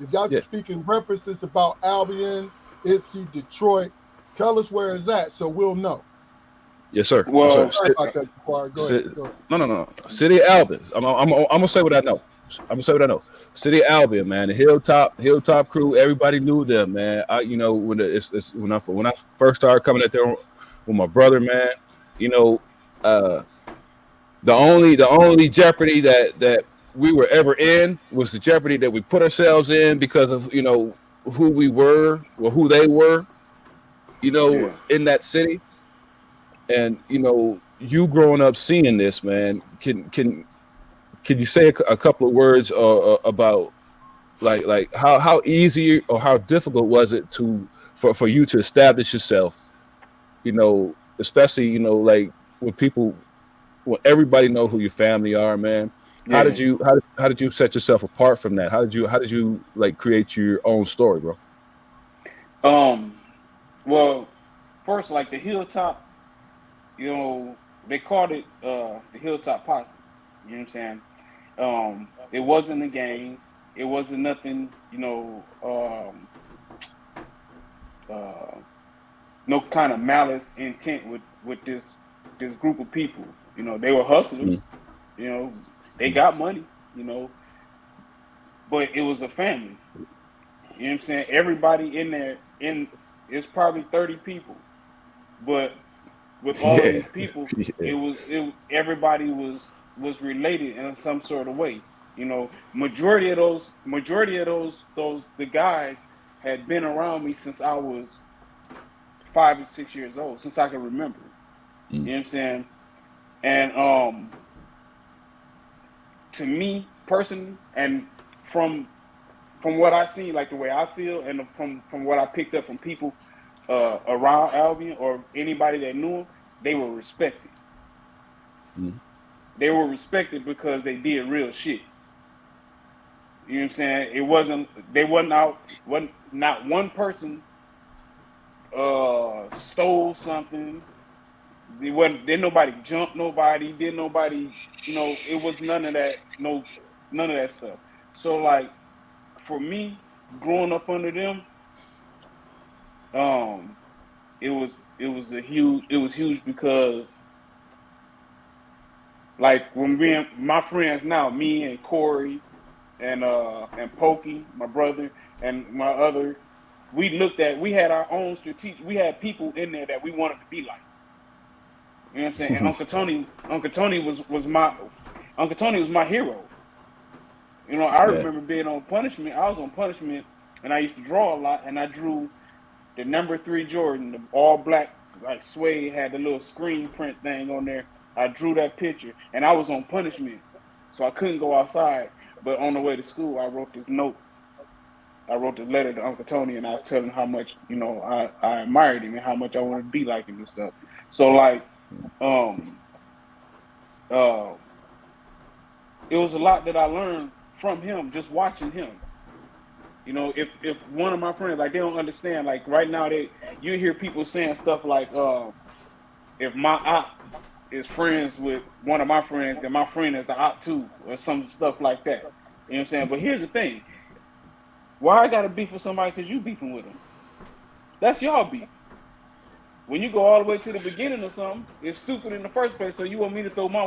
If y'all speaking references about Albion, Ipsy, Detroit, tell us where it's at so we'll know. Yes, sir. Well, yes, sir. Sorry about that, Go ahead. No. City of Albion. I'm gonna say what I know. City of Albion, man. The Hilltop crew. Everybody knew them, man. When I first started coming out there with my brother, man. The only jeopardy that we were ever in was the jeopardy that we put ourselves in because of who we were or who they were, in that city. And you growing up seeing this, man, can you say a couple of words about like how easy or how difficult was it for you to establish yourself, especially like when everybody know who your family are, man. How did you set yourself apart from that? How did you like create your own story, bro? Well, first, like the Hilltop, they called it the Hilltop Posse. You know what I'm saying? It wasn't a gang. It wasn't nothing, no kind of malice intent with this group of people. They were hustlers. They got money. But it was a family. You know what I'm saying? Everybody in there, it's probably 30 people, but with all of these people, everybody was related in some sort of way. Majority of those the guys had been around me since I was 5 or 6 years old, since I can remember. You know what I'm saying? And to me personally, and from what I see, like the way I feel, and from what I picked up from people around Albion or anybody that knew him, they were respected. Mm-hmm. They were respected because they did real shit. You know what I'm saying? It wasn't they wasn't out wasn't not one person stole something. It wasn't didn't nobody jump nobody, did nobody, it was none of that, none of that stuff. So like for me, growing up under them, um, it was huge because like when my friends now, me and Corey and Pokey, my brother, and my other, we had our own strategic. We had people in there that we wanted to be like. You know what I'm saying? And Uncle Tony was my hero. I Yeah. remember being on punishment. I was on punishment, and I used to draw a lot, and I drew the number 3 Jordan, the all black, like suede, had the little screen print thing on there. I drew that picture, and I was on punishment, so I couldn't go outside. But on the way to school, I wrote this note. I wrote the letter to Uncle Tony, and I was telling him how much I admired him and how much I wanted to be like him and stuff. So like, um, uh, it was a lot that I learned from him just watching him. If one of my friends, like, they don't understand, like right now you hear people saying stuff like, if my op is friends with one of my friends, then my friend is the op too, or some stuff like that. You know what I'm saying? But here's the thing: why I got to beef with somebody because you beefing with them? That's y'all beef. When you go all the way to the beginning of something, it's stupid in the first place. So you want me to throw my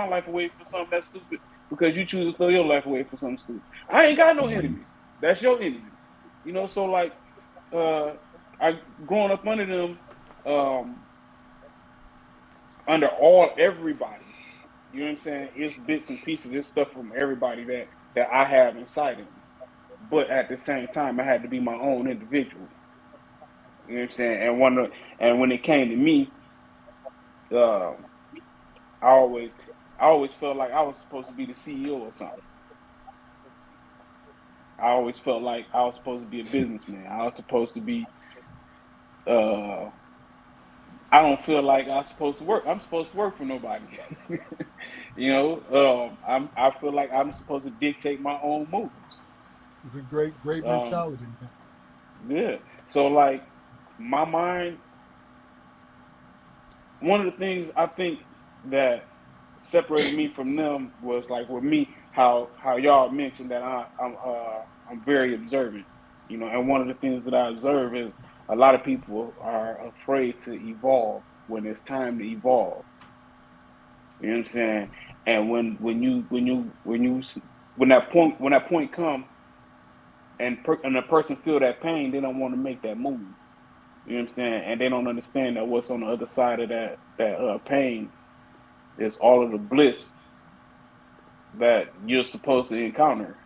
life away for something that's stupid because you choose to throw your life away for something stupid? I ain't got no enemies. That's your enemy. So like, I growing up under them, under everybody. You know what I'm saying? It's bits and pieces. It's stuff from everybody that I have inside of me. But at the same time, I had to be my own individual. You know what I'm saying? And when it came to me, uh, I always felt like I was supposed to be the CEO or something. I always felt like I was supposed to be a businessman. I was supposed to be. Uh, I don't feel like I'm supposed to work. I'm supposed to work for nobody. I feel like I'm supposed to dictate my own moves. It's a great Um, mentality, man. yeah. So like, my mind. One of the things I think that separated me from them was like with me, how y'all mentioned that I'm very observant. And one of the things that I observe is a lot of people are afraid to evolve when it's time to evolve. You know what I'm saying? And when that point come and a person feel that pain, they don't want to make that move. You know what I'm saying? And they don't understand that what's on the other side of that pain is all of the bliss that you're supposed to encounter.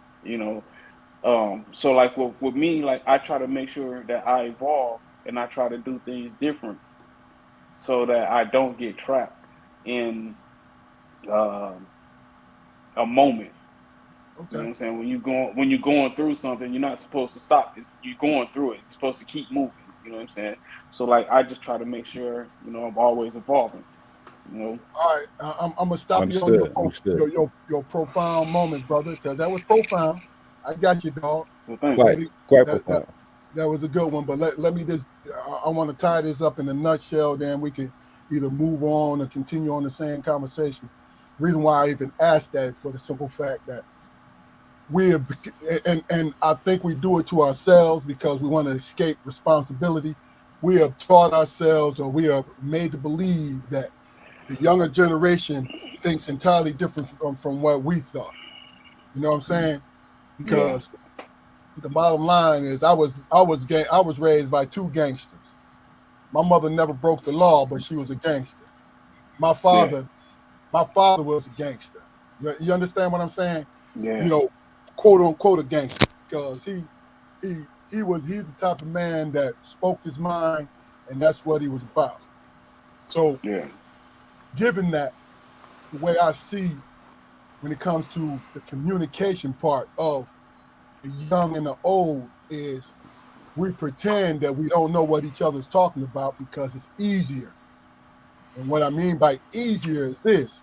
So like with me, like I try to make sure that I evolve and I try to do things different so that I don't get trapped in um, a moment. You know Okay. what I'm saying? When you're going through something, you're not supposed to stop. You're going through it. You're supposed to keep moving. You know what I'm saying? So like I just try to make sure I'm always evolving. You know. All right. I'm gonna stop you on Understood. Understood. your profound moment, brother, because that was profound. I got you, dog. Well, thank you. Quite, Maybe quite that that profound. that was a good one. But let me just I want to tie this up in a nutshell. Then we can either move on or continue on the same conversation. Reason why I even asked that for the simple fact that we have, and I think we do it to ourselves because we want to escape responsibility. We have taught ourselves, or we are made to believe that the younger generation thinks entirely different from what we thought. You know what I'm saying? Yeah. Because the bottom line is, I was raised by 2 gangsters. My mother never broke the law, but she was a gangster. My Yeah. father, my father was a gangster. You understand what I'm saying? You Yeah. know, quote unquote a gangster, because he's the type of man that spoke his mind, and that's what he was about. So, Yeah. given that, the way I see when it comes to the communication part of the young and the old is we pretend that we don't know what each other's talking about because it's easier. And what I mean by easier is this: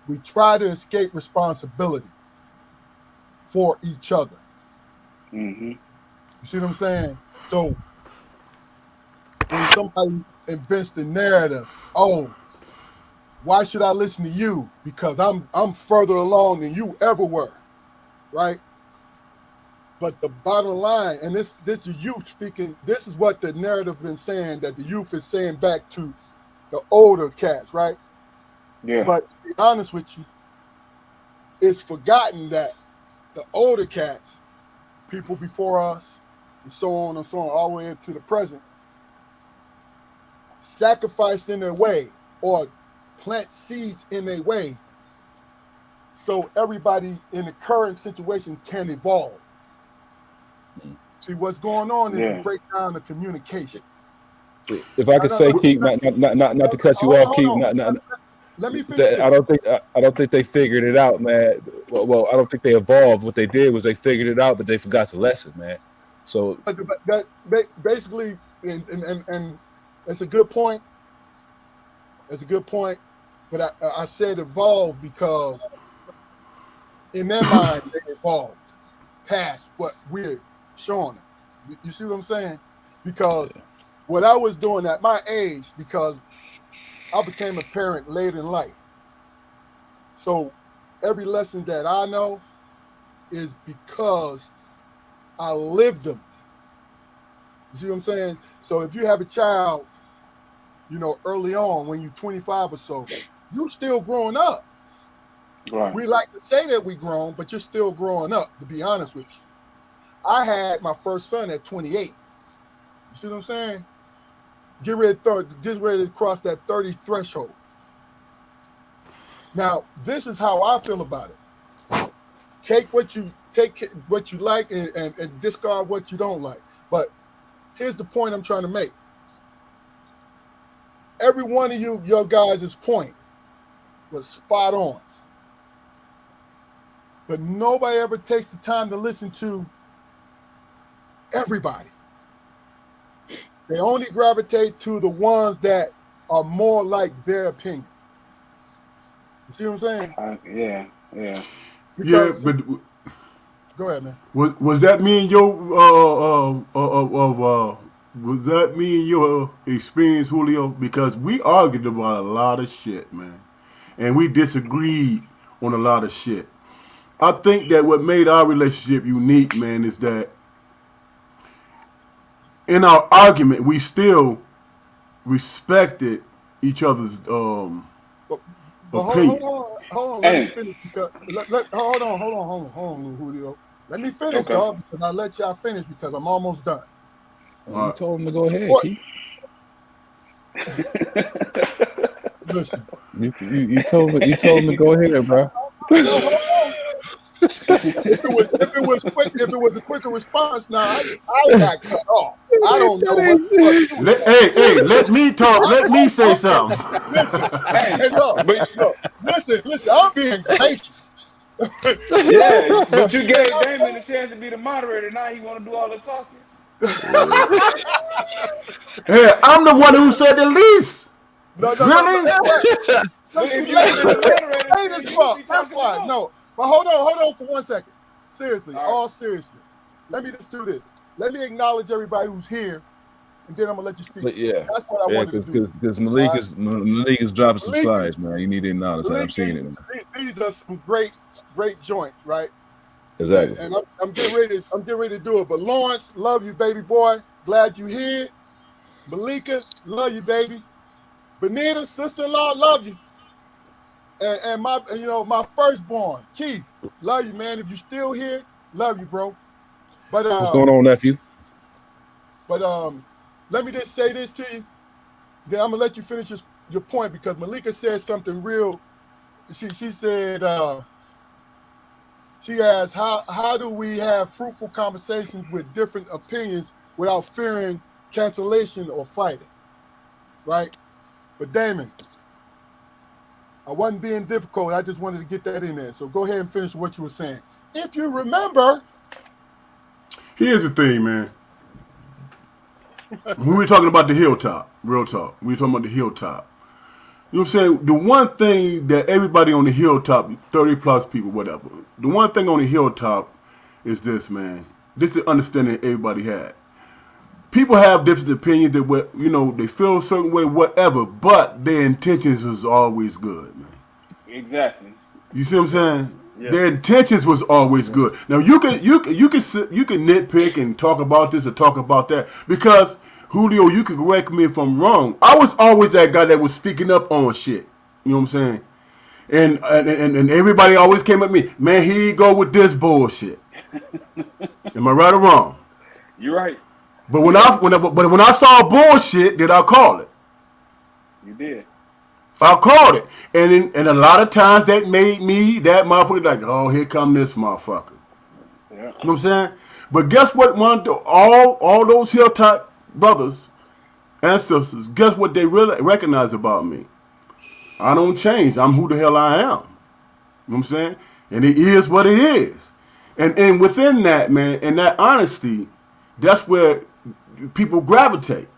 we try to escape responsibility for each other. Mm-hmm. You see what I'm saying? So when somebody invents the narrative, oh, why should I listen to you? Because I'm further along than you ever were, right? But the bottom line, and this the youth speaking, this is what the narrative been saying that the youth is saying back to the older cats, right? Yeah. But to be honest with you, it's forgotten that the older cats, people before us, and so on and so on, all the way into the present, sacrificed in their way or plant seeds in their way so everybody in the current situation can evolve. See, what's going on is the Yeah. breakdown of communication. If I could say, Keith, not to cut you off, Keith, let me finish this. I don't think they figured it out, man. Well, I don't think they evolved. What they did was they figured it out, but they forgot the lesson, man. So that basically, and it's a good point. It's a good point, but I said evolved because in their mind they evolved past what we're showing them. You see what I'm saying? Because what I was doing at my age, because I became a parent late in life. So every lesson that I know is because I lived them. You see what I'm saying? So if you have a child, early on when you're 25 or so, you're still growing up. Right. We like to say that we grown, but you're still growing up, to be honest with you. I had my first son at 28. You see what I'm saying? Get ready to cross that 30 threshold. Now, this is how I feel about it. Take what you like and discard what you don't like. But here's the point I'm trying to make. Every one of your guys' point was spot on. But nobody ever takes the time to listen to everybody. They only gravitate to the ones that are more like their opinion. You see what I'm saying? Yeah. Because, but go ahead, man. Was that me and your was that me and your experience, Julio? Because we argued about a lot of shit, man, and we disagreed on a lot of shit. I think that what made our relationship unique, man, is that in our argument we still respected each other's But opinion. hold on. Let me finish. Because, hold on, Julio. Let me finish, Okay. dog, because I'll let y'all finish because I'm almost done. you told him to go ahead, Keith. Listen. You told him to go ahead, bro. If it was a quicker response, now I got cut off. I don't know what the fuck. Hey, let me talk. Let me say something. Listen. I'm being patient. Yeah, but you gave Damon a chance to be the moderator. Now he want to do all the talking. Hey, I'm the one who said the least. No, really? If you had been the moderator, that's why. No, but hold on for 1 second. Seriously, all seriousness. Let me just do this. Let me acknowledge everybody who's here, and then I'm gonna let you speak. But yeah, that's what I wanted to do. Because Malik is dropping some sides, man. You need to acknowledge that. I'm seeing it. These are some great joints, right? Exactly. And I'm getting ready to do it. But Lawrence, love you, baby boy. Glad you here. Malika, love you, baby. Benita, sister-in-law, love you. And my firstborn, Keith, love you, man. If you're still here, love you, bro. But what's going on, nephew? But let me just say this to you. Then I'm gonna let you finish your point because Malika said something real. She said she asked how do we have fruitful conversations with different opinions without fearing cancellation or fighting, right? But Damon, I wasn't being difficult. I just wanted to get that in there. So go ahead and finish what you were saying. If you remember, Here's the thing, man. When we were talking about the hilltop, real talk, we were talking about the hilltop. You know what I'm saying? The one thing that everybody on the hilltop, 30 plus people, whatever, the one thing on the hilltop is this, man. This is understanding everybody had. People have different opinions that they feel a certain way, whatever, but their intentions was always good, man. Exactly. You see what I'm saying? Yeah. Their intentions was always good. Now you can nitpick and talk about this or talk about that because Julio, you can correct me if I'm wrong. I was always that guy that was speaking up on shit. You know what I'm saying? And everybody always came at me, man. Here you go with this bullshit. Am I right or wrong? You're right. But when I saw bullshit, did I call it? You did. I called it, and a lot of times that made me that motherfucker like, oh, here come this motherfucker. Yeah. You know what I'm saying? But guess what? All those hilltop brothers and sisters, guess what they really recognize about me? I don't change. I'm who the hell I am. You know what I'm saying? And it is what it is. And within that, man, and that honesty, that's where people gravitate.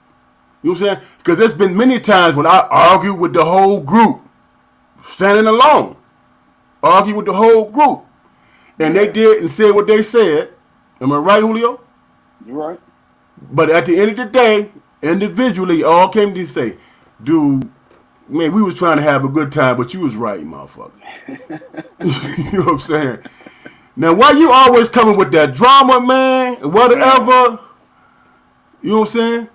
You know what I'm saying? Because there's been many times when I argue with the whole group, standing alone, argue with the whole group, and they did and said what they said. Am I right, Julio? You're right. But at the end of the day, individually, all came to say, dude, man, we was trying to have a good time, but you was right, motherfucker. You know what I'm saying? Now, why you always coming with that drama, man, whatever, you know what I'm saying?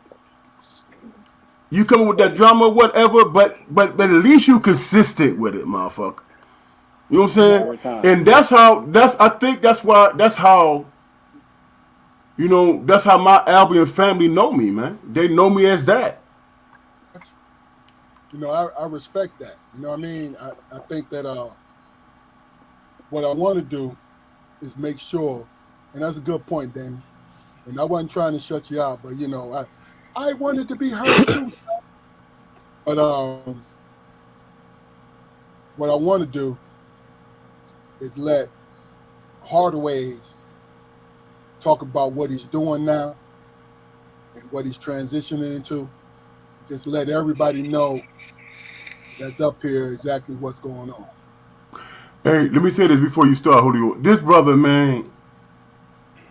You coming with that drama, whatever, but at least you consistent with it, motherfucker. You know what I'm saying? And that's how my Albion family know me, man. They know me as that. I respect that. You know what I mean? I think that what I want to do is make sure, and that's a good point, Danny. And I wasn't trying to shut you out, but I wanted to be heard too. But what I want to do is let Harderways talk about what he's doing now and what he's transitioning into. Just let everybody know that's up here exactly what's going on. Hey, let me say this before you start, Julio. This brother, man,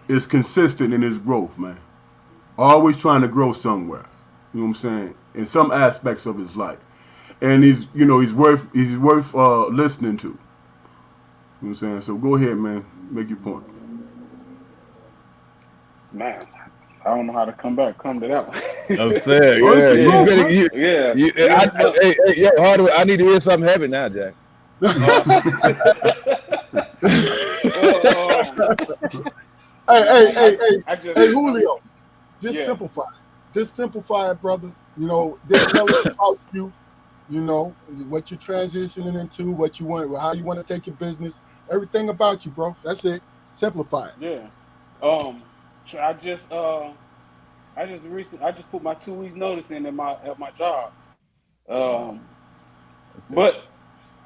is consistent in his growth, man. Always trying to grow somewhere. You know what I'm saying? In some aspects of his life. And he's worth listening to. You know what I'm saying? So go ahead, man. Make your point. Man, I don't know how to come to that one. I'm saying, yo, Hardaway, I need to hear something heavy now, Jack. Hey, Julio, just simplify. Just simplify it, brother. Just tell us about you. What you're transitioning into, what you want, how you want to take your business, everything about you, bro. That's it. Simplify it. Yeah. I just put my 2 weeks notice in at my job. But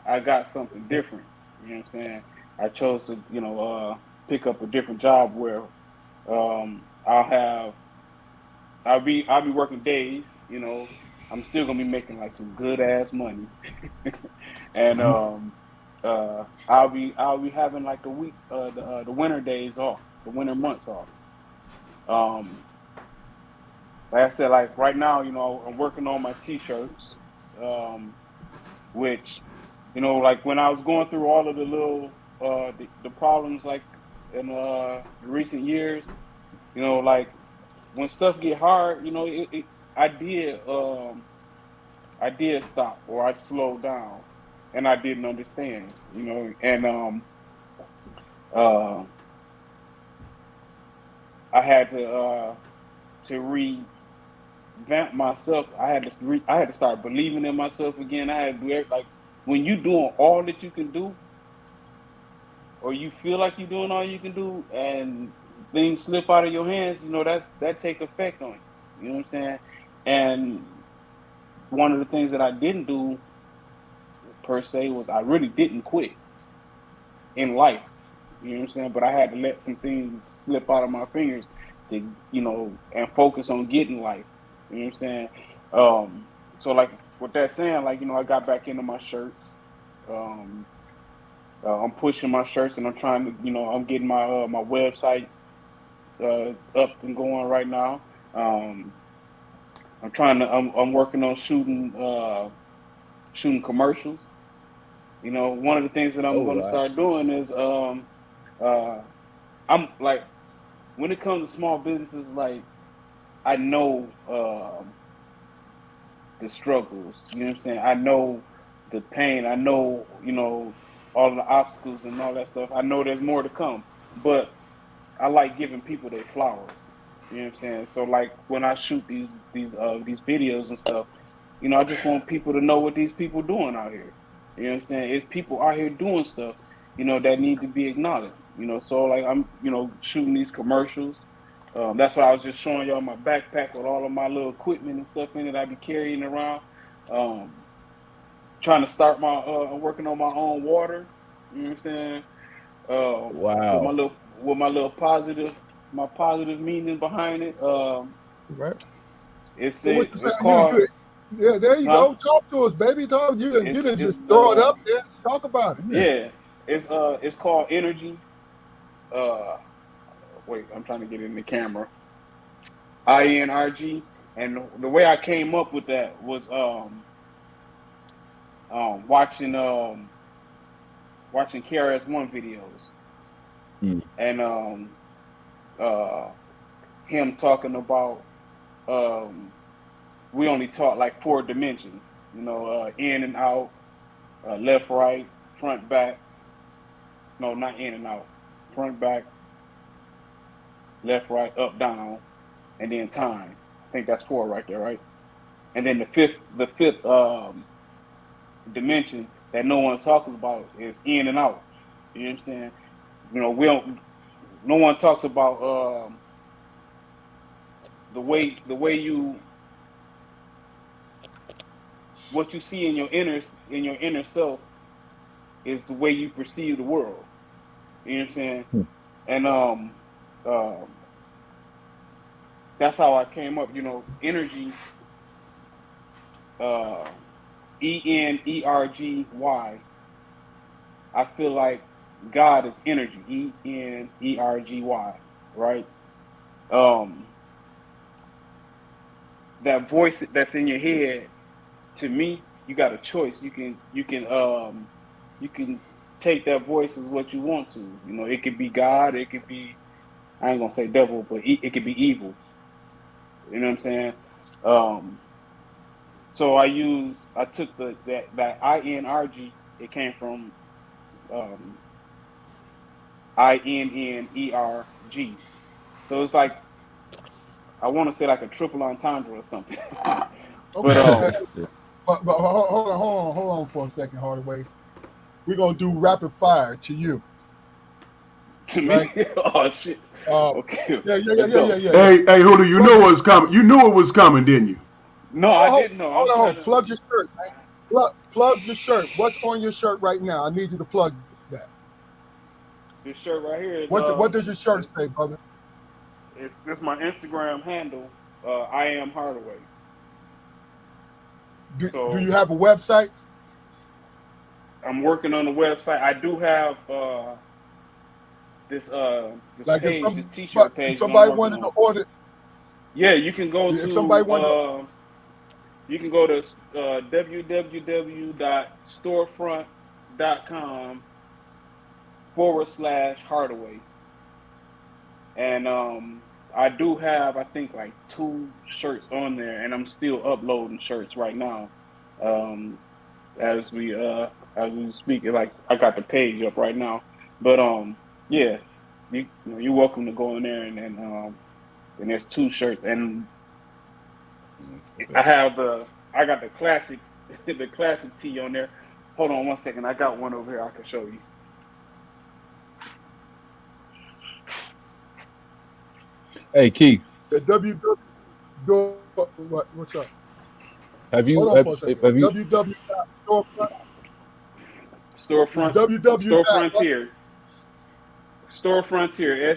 I got something different. You know what I'm saying? I chose to, pick up a different job where I'll be working days, I'm still gonna be making like some good ass money. And I'll be having like the week the winter days off, the winter months off. Like I said, like right now, I'm working on my t-shirts, which, like when I was going through all of the little the problems like in recent years, like when stuff get hard, I did stop or I slowed down, and I didn't understand, and I had to revamp myself. I had to start believing in myself again. I had to do like when you doing all that you can do, or you feel like you're doing all you can do, and things slip out of your hands, that take effect on you. You know what I'm saying? And one of the things that I didn't do per se was I really didn't quit in life. You know what I'm saying? But I had to let some things slip out of my fingers to, and focus on getting life. You know what I'm saying? So like with that saying, like, I got back into my shirts. Um, I'm pushing my shirts and I'm trying to, I'm getting my websites up and going right now. I'm working on shooting commercials. One of the things that Oh I'm going to wow. start doing is I'm like when it comes to small businesses, like I know the struggles. You know what I'm saying? I know the pain. I know all the obstacles and all that stuff. I know there's more to come, but I like giving people their flowers. You know what I'm saying? So like when I shoot these videos and stuff, I just want people to know what these people doing out here. You know what I'm saying? It's people out here doing stuff, that need to be acknowledged. So like I'm, shooting these commercials. That's why I was just showing y'all my backpack with all of my little equipment and stuff in it I be carrying around. Um, Trying to start working on my own water. You know what I'm saying? With Wow. my positive meaning behind it. Right. So what you It's saying? You called, good? Yeah, there you huh? go. Talk to us, baby. Talk. You didn't It's just throw it up there. Talk about it. Yeah. Yeah, it's called energy. Uh, Wait, I'm trying to get in the camera. INRG, and the way I came up with that was watching KRS-One videos Mm. and uh him talking about um we only taught like 4 dimensions, in and out, left, right, front, back. No, not in and out. Front, back, left, right, up, down, and then time. I think that's 4 right there, right? And then the fifth dimension that no one's talking about is in and out. You know what I'm saying? We don't. No one talks about the way you what you see in your inner self is the way you perceive the world. You know what I'm saying? Hmm. And um, that's how I came up. Energy, uh, ENERGY. I feel like God is energy, ENERGY, right? Um, that voice that's in your head, to me, you got a choice. You can take that voice as what you want to. It could be God, it could be, I ain't gonna say devil, but it could be evil. You know what I'm saying? Um, so I took that INRG. It came from um, INNERG. So it's like I want to say like a triple entendre or something. But Okay. But hold on for a second, Hardaway. We're gonna do rapid fire to you, to me, right? oh shit. Uh, Okay, yeah, yeah, yeah, let's yeah, yeah, go. yeah, yeah. Hey, Julio, you Plug know your what's coming. You knew it was coming, didn't you? No, I didn't know. I'm hold trying on. to. Plug your shirt. Plug your shirt. What's on your shirt right now? I need you to plug that. This shirt right here is What does your shirt say, brother? it's my Instagram handle. I am Hardaway. Do So you have a website? I'm working on the website. I do have this Like page, this T-shirt if page that I'm somebody working wanted to on. order, Yeah, if somebody wanted to, you can go to www.storefront.com/Hardaway, and I do have I think like 2 shirts on there, and I'm still uploading shirts right now. Um, as we speak, like I got the page up right now, but yeah, you're welcome to go in there and there's 2 shirts, and I have I got the classic the classic tee on there. Hold on one second, I got one over here I can show you. Hey Keith, the www. What's up? have you Hold on for a second. have you www.storefront. Storefront. www. Store Frontier. Store Frontier.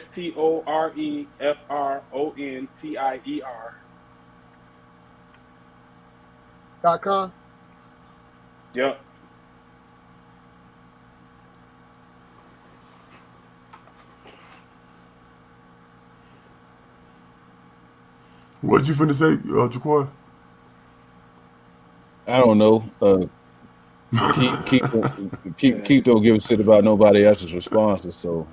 .com. Yep. What you finna say, Jaquan? I don't know. Keep don't give a shit about nobody else's responses. So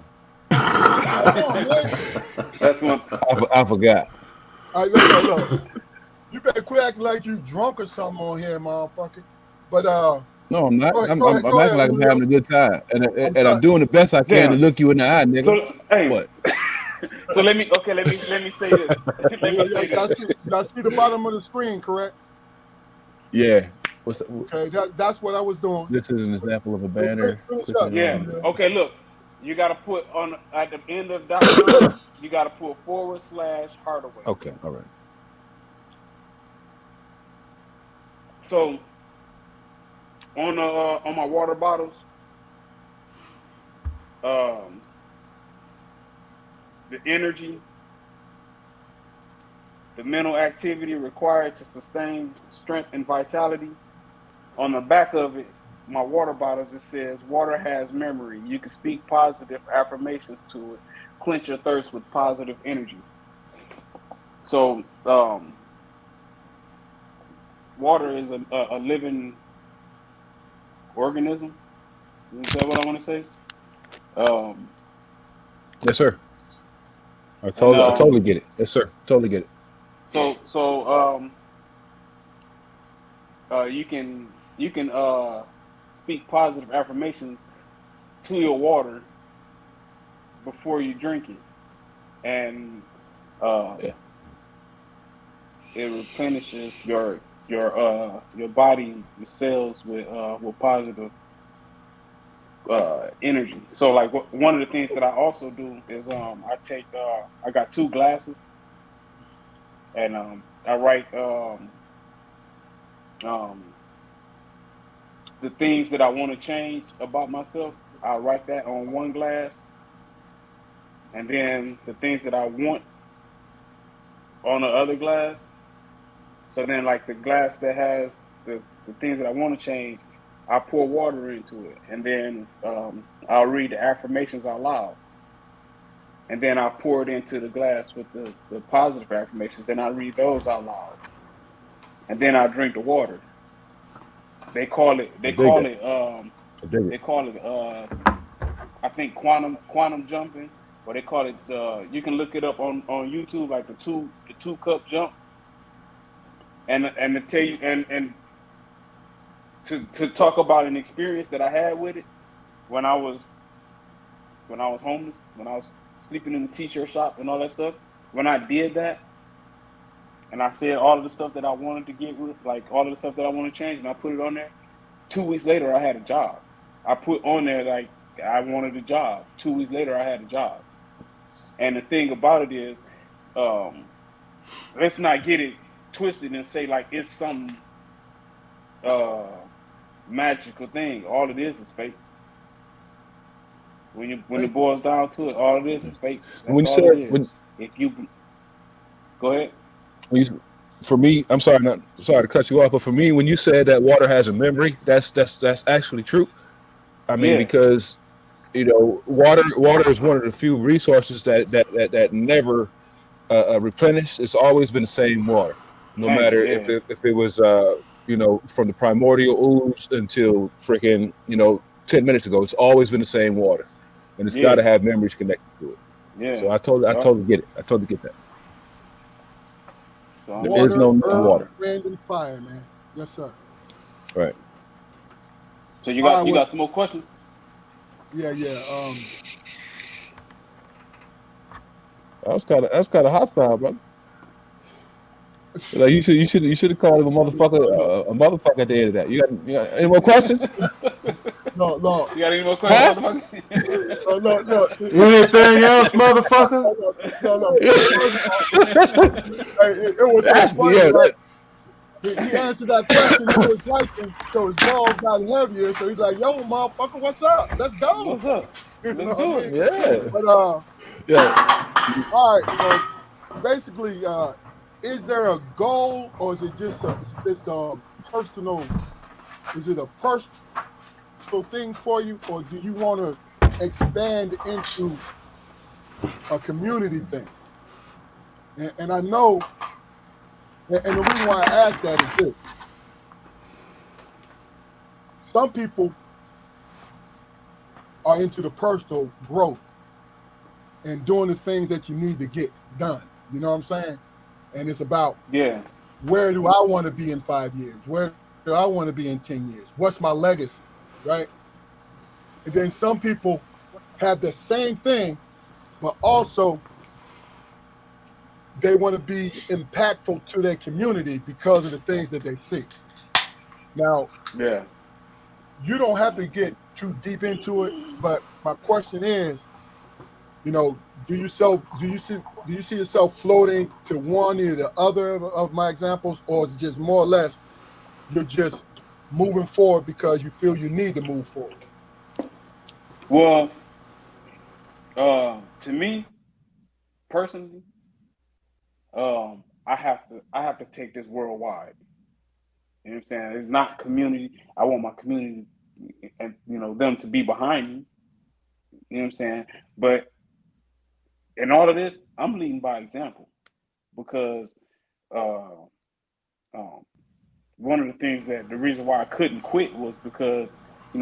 That's one. I forgot. All right, look. You better quit acting like you drunk or something on here, motherfucker. But No, I'm not. Go ahead, I'm go ahead, acting like I'm Julio. having a good time, and sorry. I'm doing the best I can to look you in the eye, nigga. So, hey, What? So let me say this. Y'all see the bottom of the screen, correct? Yeah. What's that? Okay, that's what I was doing. This is an example of a banner. Finish Click up. on, Yeah. Okay. Look, you got to put on at the end of .com. You got to put / Harderways. Okay. All right. So on my water bottles, the energy, the mental activity required to sustain strength and vitality. On the back of it, my water bottles, it says, water has memory. You can speak positive affirmations to it. Quench your thirst with positive energy. So, water is a living organism. Is that what I want to say? Yes, sir. I totally get it. Yes, sir. Totally get it. So you can speak positive affirmations to your water before you drink it, and it replenishes your body, your cells with positive energy. So like one of the things that I also do is I got 2 glasses, and I write the things that I want to change about myself. I write that on one glass, and then the things that I want on the other glass. So then, like the glass that has the things that I want to change, I pour water into it, and then I'll read the affirmations out loud, and then I pour it into the glass with the positive affirmations. Then I read those out loud, and then I drink the water. They call it I think quantum jumping, or they call it you can look it up on YouTube, like the two cup jump, and to tell you and to talk about an experience that I had with it when I was homeless, when I was sleeping in the t-shirt shop and all that stuff. When I did that, and I said all of the stuff that I wanted to get with, like all of the stuff that I want to change, and I put it on there. 2 weeks later, I had a job. I put on there like I wanted a job. 2 weeks later, I had a job. And the thing about it is, let's not get it twisted and say like it's some magical thing. All it is fake. When it boils down to it, all it is fake. That's all it is. If you go ahead. For me, I'm sorry to cut you off, but for me, when you said that water has a memory, that's actually true. I mean, because water is one of the few resources that never replenish. It's always been the same water, no matter if it was from the primordial ooze until freaking 10 minutes ago. It's always been the same water, and it's got to have memories connected to it. Yeah. So I totally get it. I totally get that. There is no water. Wind and fire, man. Yes, sir. Right. So you got some more questions? Yeah. That's kind of hostile, brother. Like you should have called him a motherfucker at the end of that. You got any more questions? No. You got any more questions, motherfucker? No. Anything else, motherfucker? No. Hey, it was funny, right? he answered that question to his liking, so his balls got heavier. So he's like, "Yo, motherfucker, what's up? Let's go." What's up? You know Let's what I do mean? it. Let's do Yeah. it. But Yeah. all right. So basically, is there a goal, or is it just personal? Is it a personal thing for you, or do you want to expand into a community thing? And I know, and the reason why I ask that is this: some people are into the personal growth and doing the things that you need to get done. You know what I'm saying? And it's about, Yeah. where do I want to be in 5 years? Where do I want to be in 10 years? What's my legacy? Right? And then some people have the same thing, but also they want to be impactful to their community because of the things that they see. Now, Yeah. you don't have to get too deep into it, but my question is, do you see yourself floating to one or the other of my examples, or is it just more or less you're just moving forward because you feel you need to move forward? Well, to me personally, I have to take this worldwide. You know what I'm saying? It's not community. I want my community and them to be behind me. You know what I'm saying? But in all of this, I'm leading by example because uh, um, one of the things that the reason why I couldn't quit was because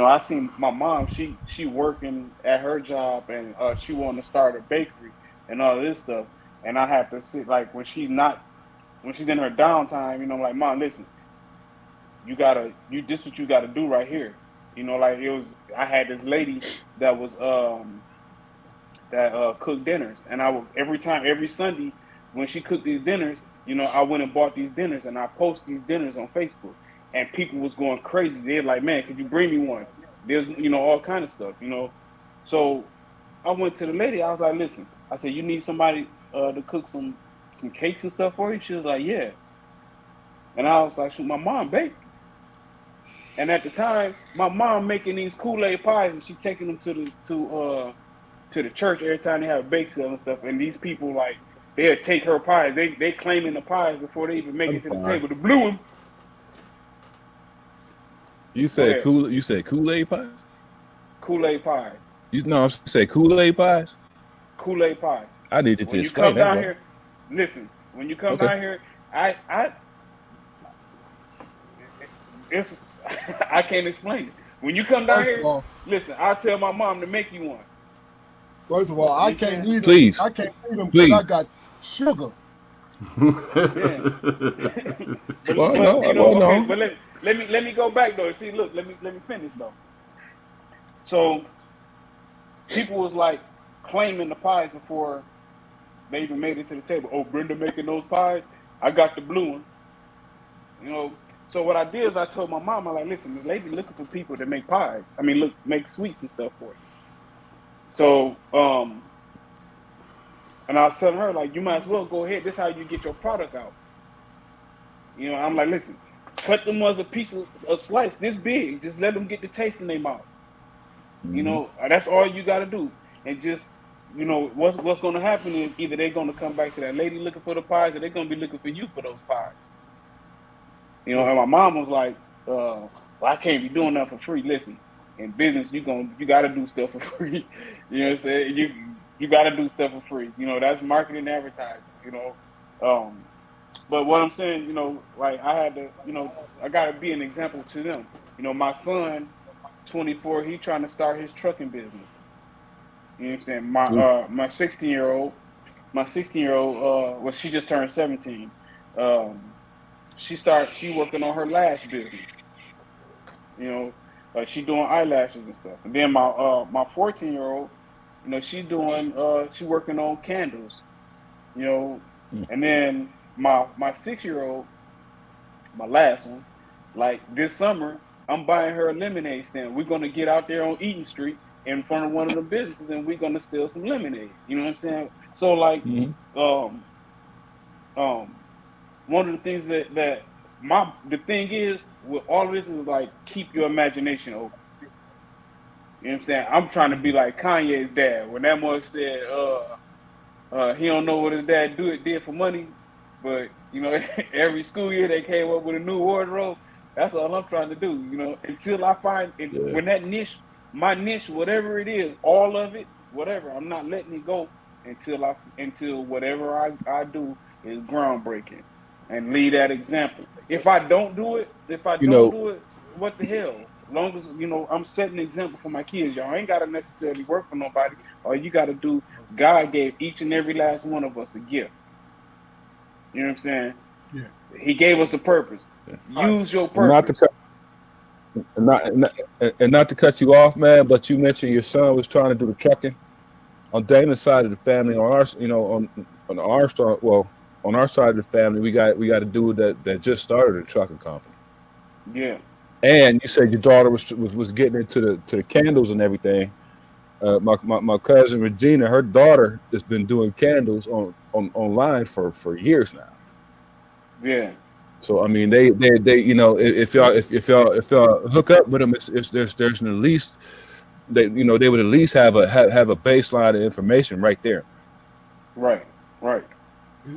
I seen my mom. She working at her job and she wanted to start a bakery and all this stuff. And I had to sit like when she's in her downtime. I'm like, Mom, listen, this what you gotta do right here. Like it was. I had this lady that was that cooked dinners, and I would every Sunday when she cooked these dinners, I went and bought these dinners, and I post these dinners on Facebook, and people was going crazy. They're like, "Man, could you bring me one?" There's all kind of stuff. So I went to the lady. I was like, "Listen," I said, "You need somebody to cook some cakes and stuff for you?" She was like, "Yeah," and I was like, "Shoot, my mom baked." And at the time, my mom making these Kool-Aid pies, and she taking them to the church every time they have a bake sale and stuff. And these people they'll take her pies. They claiming the pies before they even make I'm it to the sorry. table. The blue one. You Go said ahead. cool. You said Kool-Aid pies. Kool-Aid pies. You know, I said Kool-Aid pies. Kool-Aid pies. I need you to When you explain come that, down bro. here, listen. When you come Okay. down here, I it's I can't explain it. When you come down First of here, all, listen. I'll tell my mom to make you one. I You know what can't I'm eat them. Please, I can't eat them because I please. got sugar. saying? Yeah. Well, but no, well, okay. no. But let me go back though. See, look. Let me finish though. So people was like claiming the pies before they even made it to the table. Oh, Brenda making those pies. I got the blue one. So what I did is I told my mom, I'm like, listen, this lady looking for people to make pies. I mean, look, make sweets and stuff for you. So and I was telling her like, you might as well go ahead. This is how you get your product out. I'm like, listen, cut them as a piece of a slice this big. Just let them get the taste in their mouth. Mm-hmm. That's all you got to do. And just, what's going to happen is either they're going to come back to that lady looking for the pies, or they're going to be looking for you for those pies. Yeah. And my mom was like, well, I can't be doing that for free. Listen, in business, you got to do stuff for free. You know what I'm saying? You got to do stuff for free. That's marketing and advertising. Um, but what I'm saying, like I had to, I got to be an example to them. My son, 24, he trying to start his trucking business. You know what I'm saying? My 16-year old, well, she just turned 17. Um, she working on her lash business. You know, she doing eyelashes and stuff. And then my 14-year-old, she working on candles. You know, and then my 6-year-old, my last one, like this summer, I'm buying her a lemonade stand. We're gonna get out there on Eaton Street in front of one of the businesses, and we're gonna steal some lemonade. You know what I'm saying? So like, Mm-hmm. um, um, one of the things that the thing is with all of this is like keep your imagination open. You know what I'm saying? I'm trying to be like Kanye's dad when that boy said, he don't know what his dad did for money, but you know, every school year they came up with a new wardrobe. That's all I'm trying to do. You know, until I find it, Yeah. when that niche, my niche, whatever it is, all of it, whatever, I'm not letting it go until whatever I do is groundbreaking and lead that example. If I don't do it, You know, what the hell? Long as I'm setting an example for my kids. Y'all ain't gotta necessarily work for nobody. All you gotta do, God gave each and every last one of us a gift. You know what I'm saying? Yeah. He gave us a purpose. Right. Use your and not to purpose. not to cut you off, man, but you mentioned your son was trying to do the trucking on Damon's side of the family. On our, on our start, well, on our side of the family, we got a dude that just started a trucking company. Yeah. And you said your daughter was getting into the candles and everything. My cousin Regina, her daughter has been doing candles online for years now. Yeah. So I mean, they if y'all hook up with them, there's at least they would at least have a baseline of information right there. Right. Right.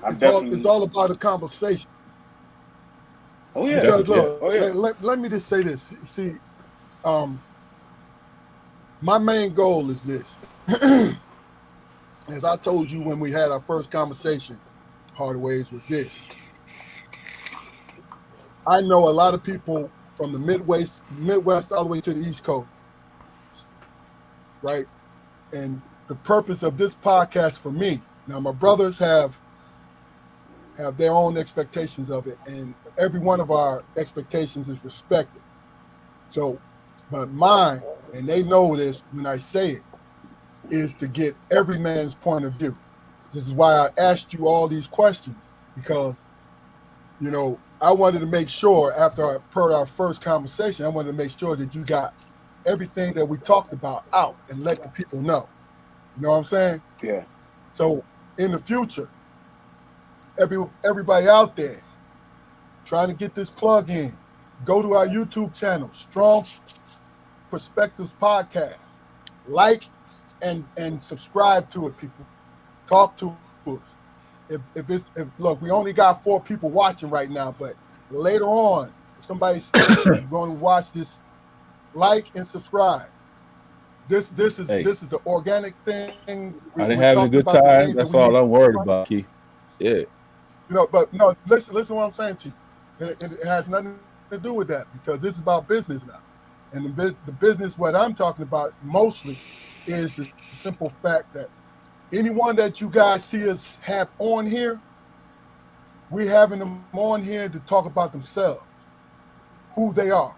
I It's definitely. all about a conversation. Oh yeah. Because Definitely, yeah. look, Oh yeah. let me just say this. See, my main goal is this. As I told you when we had our first conversation, Harderways, was this. I know a lot of people from the Midwest all the way to the East Coast, right? And the purpose of this podcast for me, now my brothers have their own expectations of it, and every one of our expectations is respected. So, but mine, and they know this when I say it, is to get every man's point of view. This is why I asked you all these questions, because I wanted to make sure after our first conversation, I wanted to make sure that you got everything that we talked about out and let the people know. You know what I'm saying? Yeah. So in the future, everybody out there trying to get this plug in, go to our YouTube channel, Strong Perspectives Podcast. Like and subscribe to it, people. Talk to us. If look, we only got 4 people watching right now, but later on, if somebody's going to watch this, like and subscribe. This is Hey, the organic thing. I didn't We're having a talking good about the time. things that That's we need all to I'm worried talk about, Key. Yeah. But no, listen what I'm saying to you. It has nothing to do with that, because this is about business now. And the business, what I'm talking about mostly, is the simple fact that anyone that you guys see us have on here, we're having them on here to talk about themselves, who they are.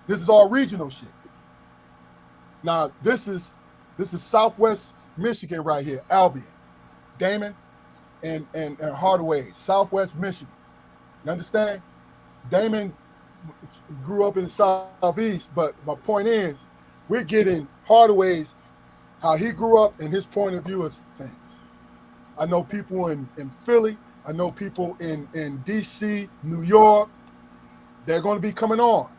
This is all regional shit. Now, this is Southwest Michigan right here, Albion, Damon, and Harderways, Southwest Michigan. You understand? Damon grew up in the Southeast, but my point is, we're getting Harderways, how he grew up and his point of view of things. I know people in Philly. I know people in DC, New York. They're going to be coming on.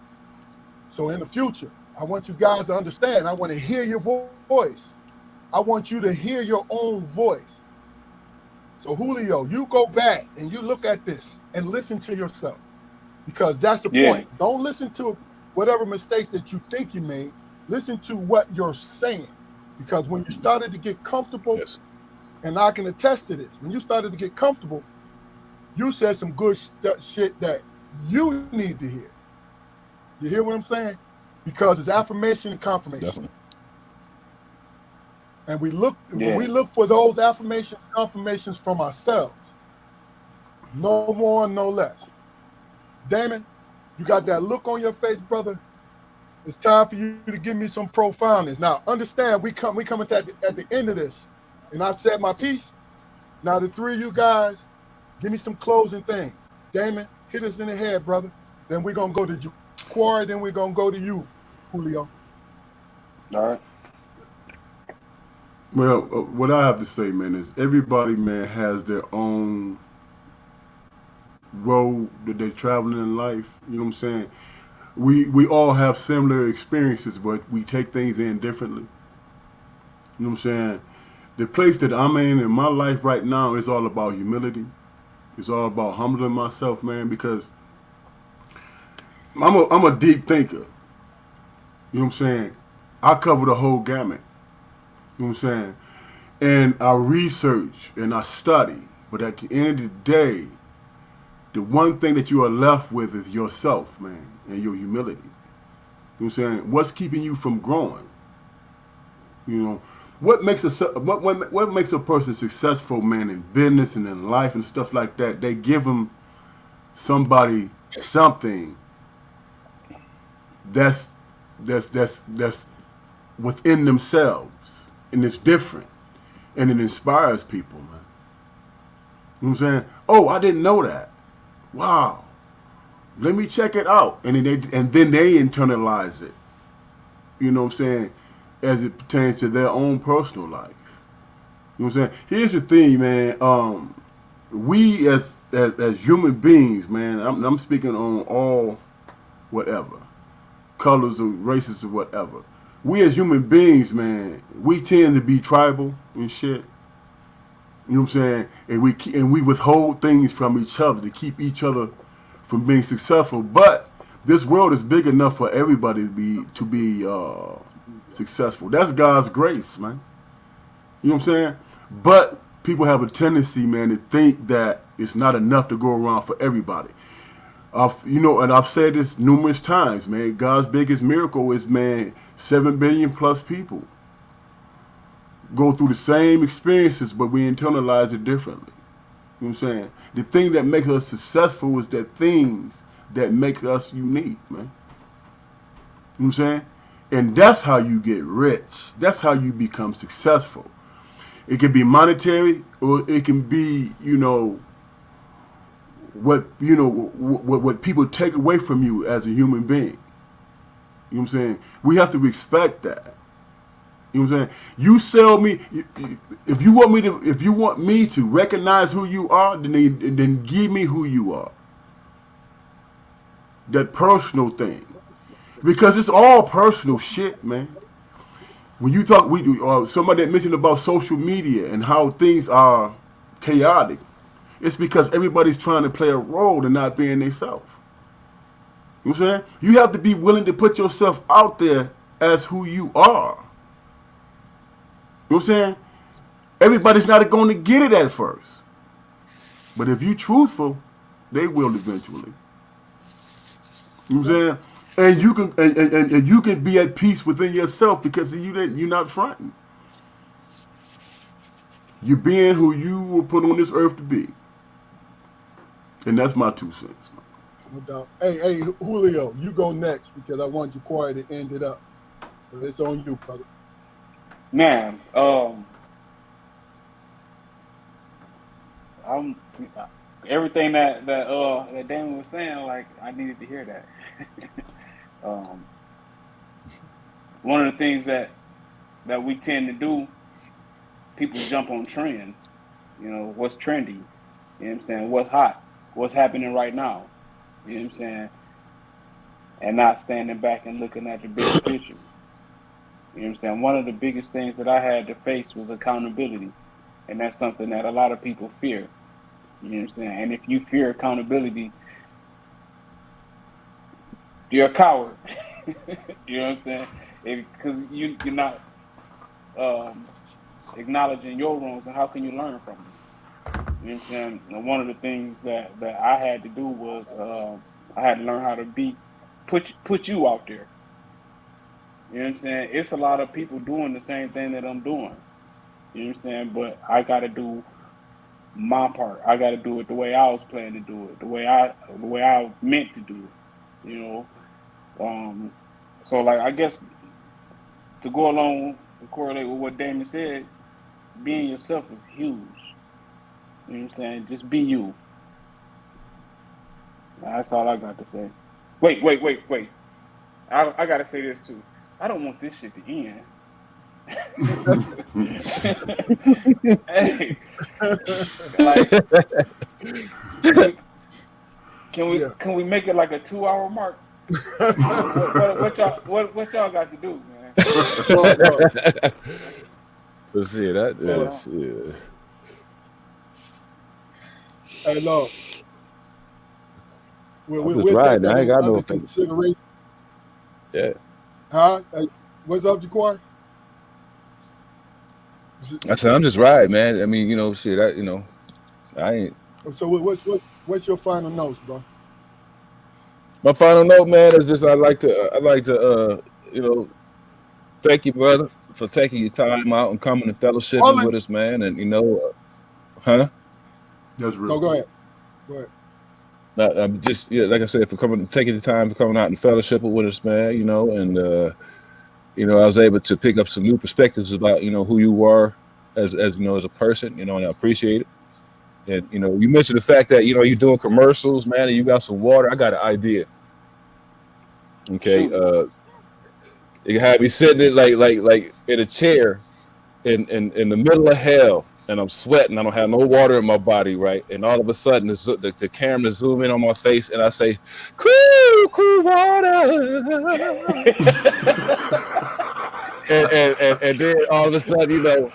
So in the future, I want you guys to understand. I want to hear your voice. I want you to hear your own voice. So Julio, you go back and you look at this and listen to yourself, because that's the Yeah. point. Don't listen to whatever mistakes that you think you made. Listen to what you're saying, because when you started to get comfortable, Yes. and I can attest to this, when you started to get comfortable, you said some good shit that you need to hear. You hear what I'm saying? Because it's affirmation and confirmation. Definitely. And we look Yeah. for those affirmation confirmations from ourselves. No more, no less. Damon, you got that look on your face, brother. It's time for you to give me some profoundness. Now, understand, we coming at the end of this, and I said my piece. Now, the 3 of you guys, give me some closing things. Damon, hit us in the head, brother. Then we're gonna go to Jaquari. Then we're gonna go to you, Julio. All right. Well, what I have to say, man, is everybody, man, has their own road that they're traveling in life. You know what I'm saying? We all have similar experiences, but we take things in differently. You know what I'm saying? The place that I'm in my life right now is all about humility. It's all about humbling myself, man, because I'm a deep thinker. You know what I'm saying? I cover the whole gamut. You know what I'm saying? And I research and I study. But at the end of the day, the one thing that you are left with is yourself, man, and your humility. You know what I'm saying? What's keeping you from growing? You know, what makes a person successful, man, in business and in life and stuff like that? They give them somebody something that's that's within themselves, and it's different, and it inspires people, man. You know what I'm saying? Oh, I didn't know that. Wow, let me check it out, and then they internalize it. You know what I'm saying? As it pertains to their own personal life. You know what I'm saying? Here's the thing, man. We as human beings, man. I'm speaking on all whatever colors or races or whatever. We as human beings, man, we tend to be tribal and shit. You know what I'm saying? And we withhold things from each other to keep each other from being successful. But this world is big enough for everybody to be successful. That's God's grace, man. You know what I'm saying? But people have a tendency, man, to think that it's not enough to go around for everybody. And I've said this numerous times, man. God's biggest miracle is, man, 7 billion plus people go through the same experiences, but we internalize it differently. You know what I'm saying? The thing that makes us successful is the things that make us unique, man. You know what I'm saying? And that's how you get rich. That's how you become successful. It can be monetary, or it can be, what people take away from you as a human being. You know what I'm saying? We have to respect that. You know what I'm saying? You sell me if you want me to recognize who you are, then give me who you are. That personal thing. Because it's all personal shit, man. When you talk, somebody that mentioned about social media and how things are chaotic, it's because everybody's trying to play a role and not being themselves. You know what I'm saying? You have to be willing to put yourself out there as who you are. You know what I'm saying? Everybody's not going to get it at first. But if you're truthful, they will eventually. You know what I'm saying? And you can be at peace within yourself because you're not fronting. You're being who you were put on this earth to be. And that's my 2 cents. No doubt. Hey, Julio, you go next because I want Jaquari to end it up. So it's on you, brother. Man, I'm everything that Damon was saying, like, I needed to hear that. One of the things that we tend to do, people jump on trends. What's trendy? You know what I'm saying? What's hot? What's happening right now? You know what I'm saying? And not standing back and looking at the bigger picture. You know what I'm saying? One of the biggest things that I had to face was accountability. And that's something that a lot of people fear. You know what I'm saying? And if you fear accountability, you're a coward. You know what I'm saying? Because you're not acknowledging your wrongs, and how can you learn from them? You know what I'm saying? And one of the things that I had to do was I had to learn how to put you out there. You know what I'm saying? It's a lot of people doing the same thing that I'm doing. You know what I'm saying? But I got to do my part. I got to do it the way I was planning to do it, the way I meant to do it. So like, I guess to go along and correlate with what Damon said, being yourself is huge. You know what I'm saying? Just be you. That's all I got to say. Wait. I got to say this too. I don't want this shit to end. Hey, like, Yeah. can we make it like a 2-hour mark? What y'all got to do, man? Look. Let's see that. But Yeah. Hey, look. I'm just We'll take riding. that I ain't in got under no opinion. consideration. Yeah. Huh? Hey, what's up, Jaquar? I said I'm just riding, man. I mean, shit. I ain't. So what's your final notes, bro? My final note, man, is just I like to thank you, brother, for taking your time out and coming and fellowshipping Only. with us, man. And huh? That's real. No, go ahead. Go ahead. I'm just like I said, for taking the time for coming out and fellowshipping with us, man. And I was able to pick up some new perspectives about who you were as as a person, and I appreciate it. And you mentioned the fact that you're doing commercials, man, and you got some water. I got an idea. Okay, shoot. you have me sitting in like in a chair in the middle of hell, and I'm sweating. I don't have no water in my body, right? And all of a sudden, the camera zoom in on my face, and I say, "Cool water." and then all of a sudden,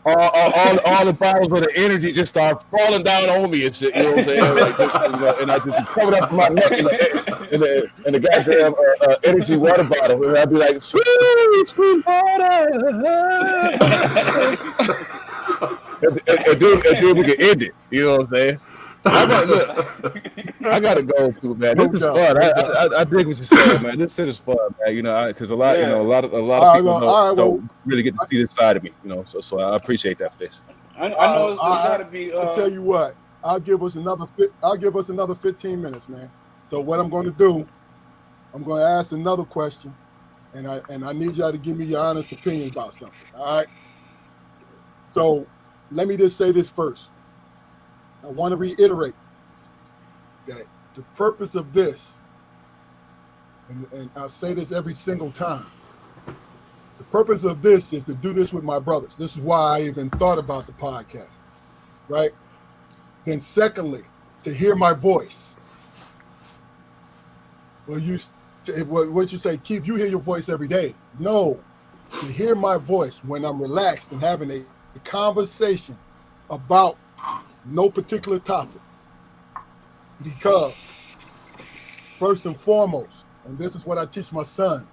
all the bottles of the energy just start falling down on me and shit. You know what I'm saying? Like just and I just be covered up in my neck in the goddamn energy water bottle, and I'd be like, sweet water. and then we can end it. You know what I'm saying? I gotta go too, man. This is fun. I dig what you're saying, man. This shit is fun, man. Because a lot of people don't really get to see this side of me, So I appreciate that for this. I know it's got to be. I'll tell you what. I'll give us another 15 minutes, man. So what I'm going to do, I'm going to ask another question, and I need y'all to give me your honest opinion about something. All right. So let me just say this first. I want to reiterate that the purpose of this, and I say this every single time, the purpose of this is to do this with my brothers. This is why I even thought about the podcast, right? Then secondly, to hear my voice. Well, what you say, Keith, you hear your voice every day. No, to hear my voice when I'm relaxed and having a conversation about no particular topic. Because first and foremost, and this is what I teach my sons,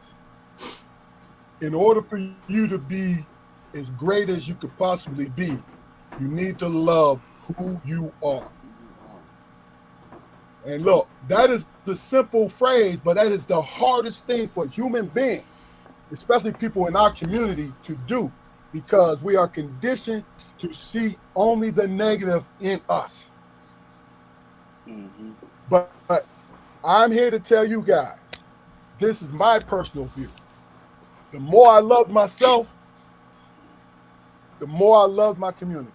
in order for you to be as great as you could possibly be, you need to love who you are. And look, that is the simple phrase, but that is the hardest thing for human beings, especially people in our community, to do, because we are conditioned to see only the negative in us. Mm-hmm. But I'm here to tell you guys, this is my personal view. The more I love myself, the more I love my community.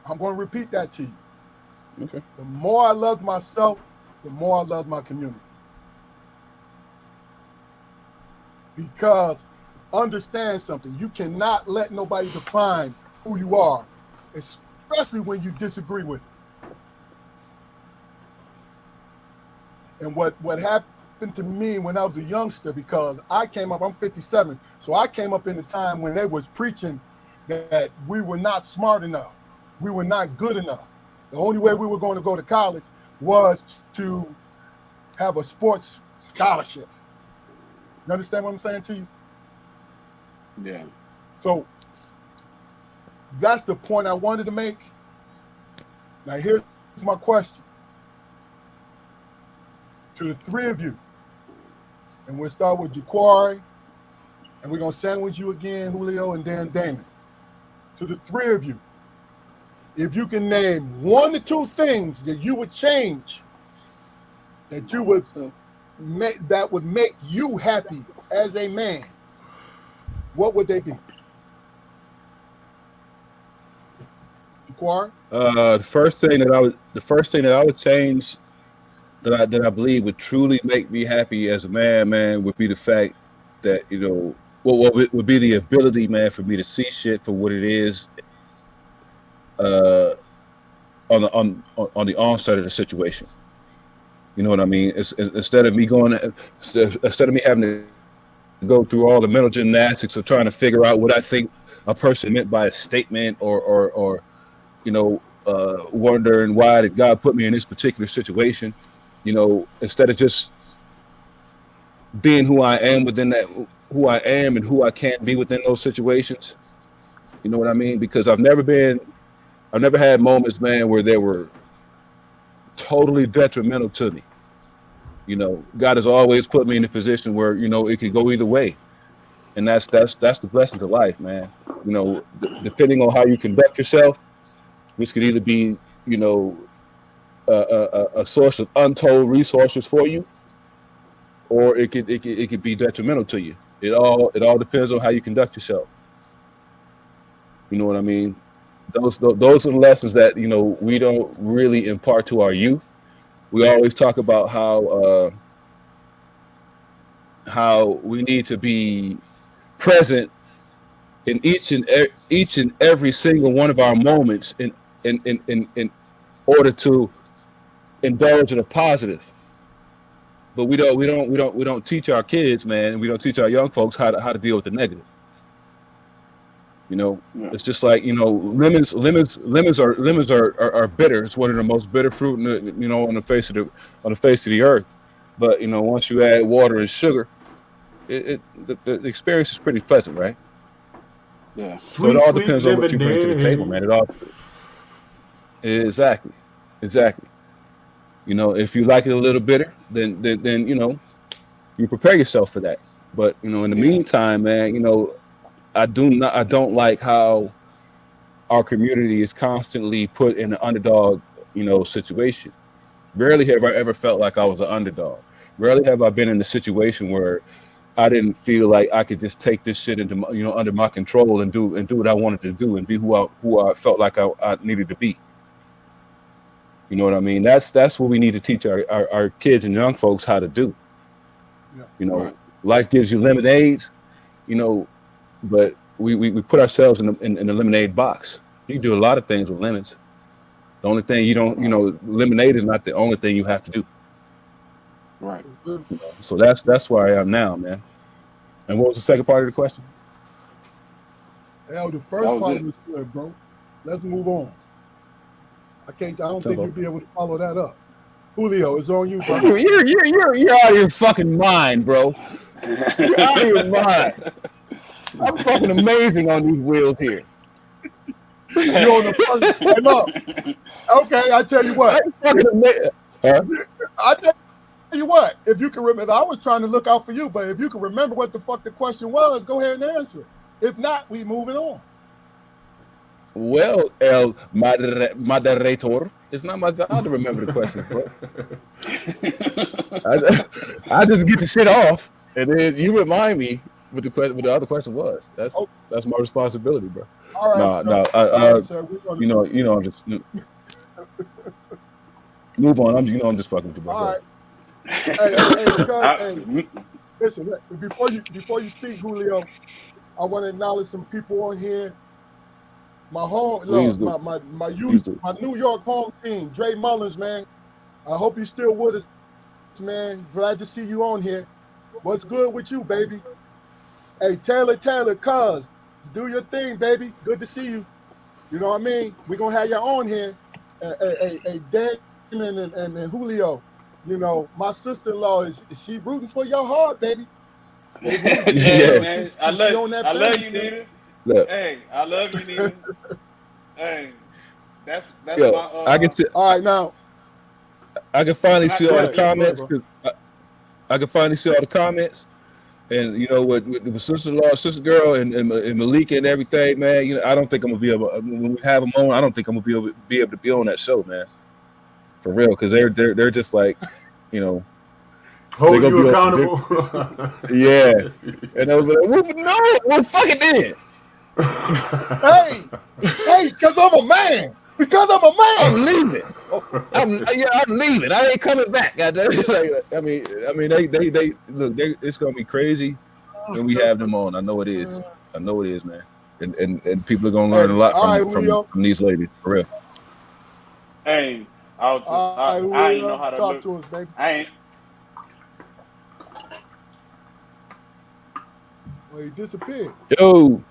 I'm going to repeat that to you. Okay. The more I love myself, the more I love my community. Because understand something, you cannot let nobody define who you are, especially when you disagree with it. And what happened to me when I was a youngster, because I came up, I'm 57, so I came up in a time when they was preaching that we were not smart enough, we were not good enough. The only way we were going to go to college was to have a sports scholarship. You understand what I'm saying to you? Yeah. So that's the point I wanted to make. Now here's my question to the three of you. And we'll start with Jaquari, and we're going to sandwich you again, Julio, and then Damon. To the three of you, if you can name 1 or 2 things that you would change, that you would that would make you happy as a man, what would they be? Jaquari? The first thing that I would change, that I believe would truly make me happy as a man, would be the fact that what would be the ability, man, for me to see shit for what it is, on the onset of the situation. You know what I mean? Instead of me having to go through all the mental gymnastics of trying to figure out what I think a person meant by a statement, or wondering why did God put me in this particular situation. Instead of just being who I am and who I can't be within those situations. You know what I mean? Because I've never had moments, man, where they were totally detrimental to me. God has always put me in a position where, it could go either way. And that's the blessing of life, man. Depending on how you conduct yourself, this could either be, a source of untold resources for you, or it could be detrimental to you. It all depends on how you conduct yourself. You know what I mean? Those are the lessons that we don't really impart to our youth. We always talk about how we need to be present in each and every single one of our moments in order to indulge in a positive. But we don't teach our kids, man. We don't teach our young folks how to deal with the negative. It's just like lemons are bitter. It's one of the most bitter fruit on the face of the earth. But once you add water and sugar, the experience is pretty pleasant, right? Yeah. So it all depends on what you bring to the table, man. Exactly. If you like it a little bitter, then you prepare yourself for that. But in the meantime, man, I don't like how our community is constantly put in an underdog, situation. Rarely have I ever felt like I was an underdog. Rarely have I been in a situation where I didn't feel like I could just take this shit into under my control and do what I wanted to do and be who I felt like I needed to be. You know what I mean? That's what we need to teach our kids and young folks how to do. Yeah. Life gives you lemonades, but we put ourselves in a lemonade box. You can do a lot of things with lemons. The only thing lemonade is not the only thing you have to do. Right. So that's where I am now, man. And what was the second part of the question? Hell, the first part was good, bro. Let's move on. I don't think you'll be able to follow that up. Julio, it's on you, bro. You're out of your fucking mind, bro. You're out of your mind. I'm fucking amazing on these wheels here. You're on the first. Hey, look. Okay, I tell you what. I tell you what. If you can remember, I was trying to look out for you, but if you can remember what the fuck the question was, go ahead and answer it. If not, we moving on. Well, El Moderator, it's not my job to remember the questions, bro. I just get the shit off, and then you remind me what the other question was. That's my responsibility, bro. All right, I'm just move on. I'm just fucking with you, bro. All right. Hey, listen. Before you speak, Julio, I want to acknowledge some people on here. My New York home team, Dre Mullins, man. I hope you're still with us, man. Glad to see you on here. What's good with you, baby? Hey, Taylor, cuz, do your thing, baby. Good to see you. You know what I mean? We're going to have you on here. Hey, Dan and Julio. My sister-in-law, is she rooting for your heart, baby? Yeah, man. I love you, Nita. Look. Hey, I love you, Nita. Hey, that's yo, my. All right, now. I can finally see all the comments. I can finally see all the comments. And with sister-in-law, sister girl, and Malika and everything, man. I don't think I'm gonna be able. When we have them on, I don't think I'm gonna be able to be on that show, man. For real, because they're just like, hold you accountable. Yeah, and I was like, no, well, fuck it then. hey, because I'm a man. I'm leaving. I'm leaving. I ain't coming back. I mean, they look. It's gonna be crazy when we have them on. I know it is. Man. And people are gonna learn a lot from these ladies, for real. Hey, All right, I ain't know Julio, how to talk look. to us, baby. I ain't. Well, he disappeared. Yo,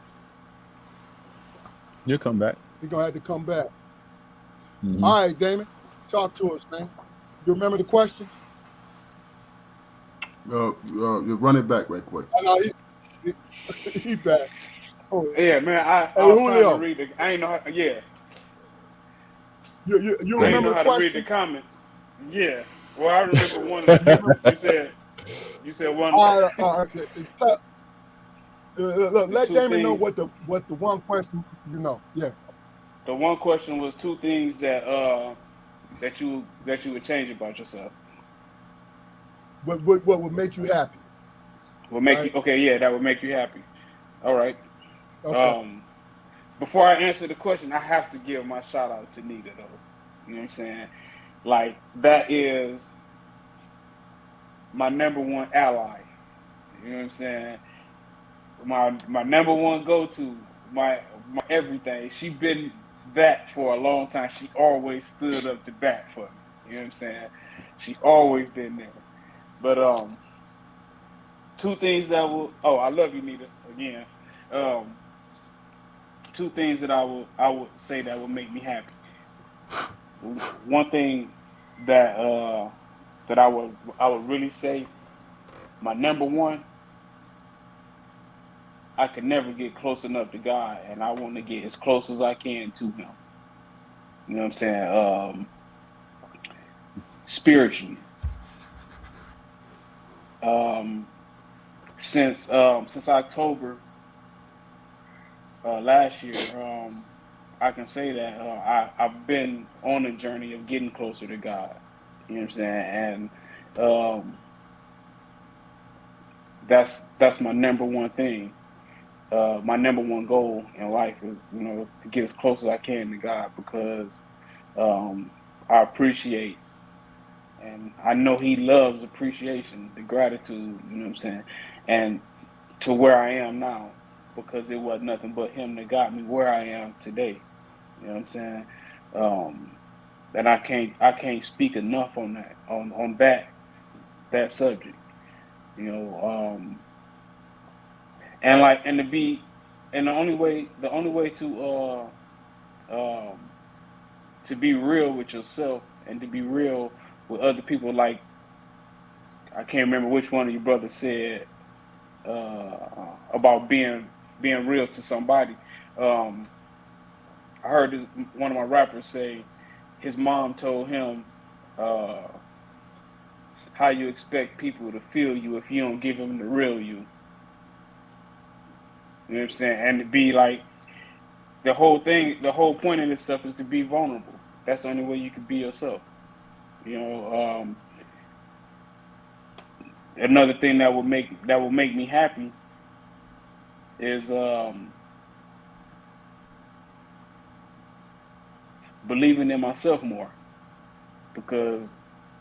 you'll come back. He's gonna have to come back. Hmm. All right, Damon, talk to us, man. You remember the questions? You run it back right quick. I know he back. Oh, Yeah, man. hey, I was trying to Julio, read the. I ain't know how. Yeah, you I ain't remember know the how to read the questions? comments. Yeah. Well, I remember one of You them. remember? You said one. All right, look, It's let two Damon know things. what the one question you know. Yeah. The one question was two things that you would change about yourself. What would make you happy, Will make you right? okay. Yeah, that would make you happy. All right. Okay. Um, Before I answer the question, I have to give my shout out to Nita though. You know what I'm saying? Like that is my number one ally. You know what I'm saying? My number one go to, my everything. She been that for a long time. She always stood up to bat for me. You know what I'm saying? She always been there. But two things that will I love you, Nita, again. Um Two things that I would say that would make me happy. One thing that that I would really say, my number one, I could never get close enough to God, and I want to get as close as I can to Him. You know what I'm saying? Spiritually, um, since October last year, I can say that I've been on a journey of getting closer to God. You know what I'm saying? And that's my number one thing. My number one goal in life is, you know, to get as close as I can to God because um, I appreciate and I know He loves appreciation, the gratitude, you know what I'm saying? And to where I am now because it was nothing but Him that got me where I am today. You know what I'm saying? Um, and I can't speak enough on that on that subject. You know, and like and to be and the only way um to be real with yourself and to be real with other people, like I can't remember which one of your brothers said about being real to somebody. um I heard one of my rappers say his mom told him, uh how you expect people to feel you if you don't give them the real you. You know what I'm saying? And to be like, the whole point of this stuff is to be vulnerable. That's the only way you can be yourself. You know, another thing that will make me happy is believing in myself more because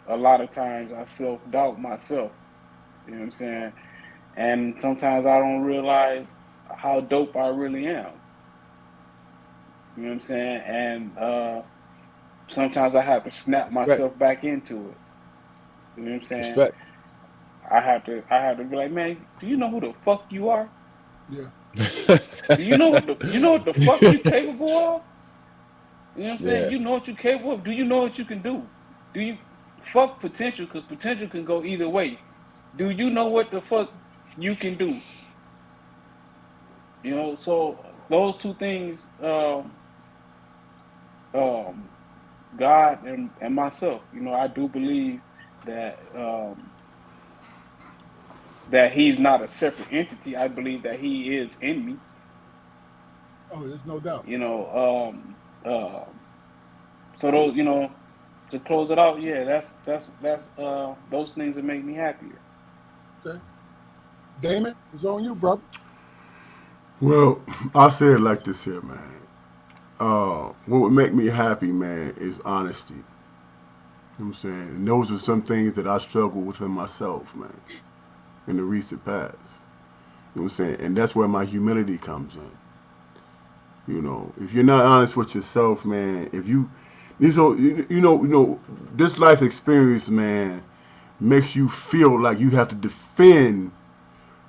a lot of times I self doubt myself. You know what I'm saying? And sometimes I don't realize how dope I really am. You know what I'm saying? And sometimes I have to snap Right. myself back into it. You know what I'm saying? Respect. I have to be like, man, do you know who the fuck you are? Yeah. Do you know what the fuck you capable of? You know what I'm saying? Yeah. You know what you're capable of. Do you know what you can do? Do you fuck potential? Because potential can go either way. Do you know what the fuck you can do? You know, so those two things, um, God and myself. You know, I do believe that that He's not a separate entity. I believe that He is in me. Oh, there's no doubt. You know, so those, you know, to close it out, yeah, that's those things that make me happier. Okay. Damon, it's on you, brother. Well, I say it like this here, man. What would make me happy, man, is honesty. You know what I'm saying? And those are some things that I struggle within myself, man, in the recent past. You know what I'm saying? And that's where my humility comes in. You know, if you're not honest with yourself, man, if you This life experience, man, makes you feel like you have to defend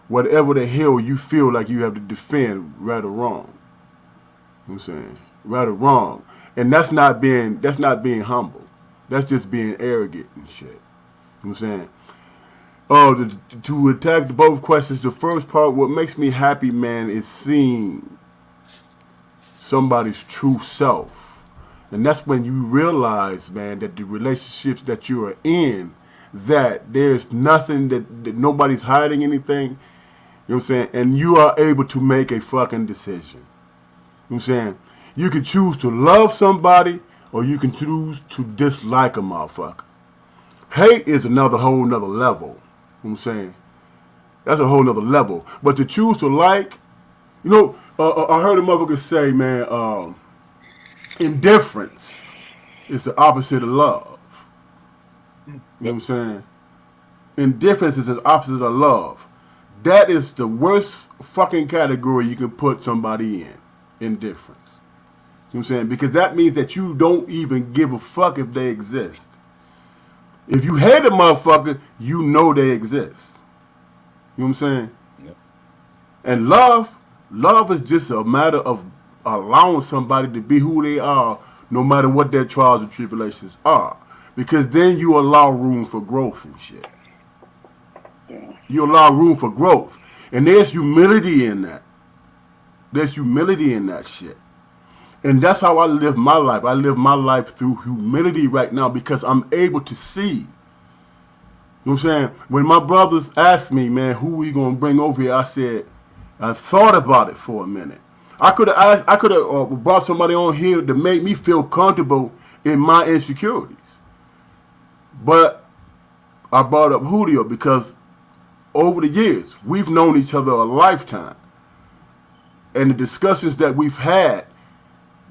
whatever the hell you feel like you have to defend, right or wrong. You know what I'm saying? Right or wrong. And that's not being humble. That's just being arrogant and shit. You know what I'm saying? To attack both questions, the first part, what makes me happy, man, is seeing somebody's true self. And that's when you realize, man, that the relationships that you are in, that there's nothing that nobody's hiding anything. You know what I'm saying? And you are able to make a fucking decision. You know what I'm saying? You can choose to love somebody or you can choose to dislike a motherfucker. Hate is another whole nother level. You know what I'm saying? That's a whole nother level. But to choose to like, I heard a motherfucker say, man, indifference is the opposite of love. You know what I'm saying? Indifference is the opposite of love. That is the worst fucking category you can put somebody in. Indifference. You know what I'm saying? Because that means that you don't even give a fuck if they exist. If you hate a motherfucker, you know they exist. You know what I'm saying? Yep. And love is just a matter of allowing somebody to be who they are, no matter what their trials and tribulations are. Because then you allow room for growth and shit. You allow room for growth. And there's humility in that. There's humility in that shit. And that's how I live my life. I live my life through humility right now because I'm able to see. You know what I'm saying? When my brothers asked me, man, who we gonna bring over here, I said, I thought about it for a minute. I could have brought somebody on here to make me feel comfortable in my insecurities. But I brought up Julio because over the years, we've known each other a lifetime. And the discussions that we've had,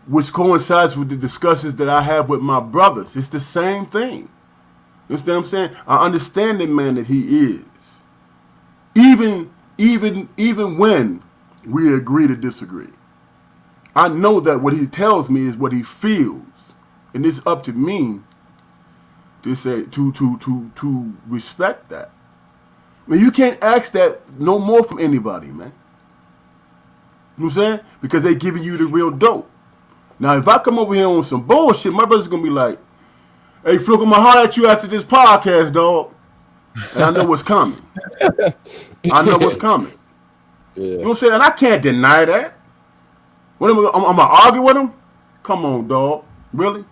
which coincides with the discussions that I have with my brothers, it's the same thing. You understand what I'm saying? I understand the man that he is. Even when we agree to disagree. I know that what he tells me is what he feels. And it's up to me to say to respect that. I mean, you can't ask that no more from anybody, man. You know what I'm saying? Because they giving you the real dope. Now, if I come over here on some bullshit, my brother's gonna be like, "Hey, Fluke, I'm gonna holler at you after this podcast, dog." And I know what's coming. I know what's coming. Yeah. You know what I'm saying? And I can't deny that. What I'm gonna argue with him? Come on, dog. Really?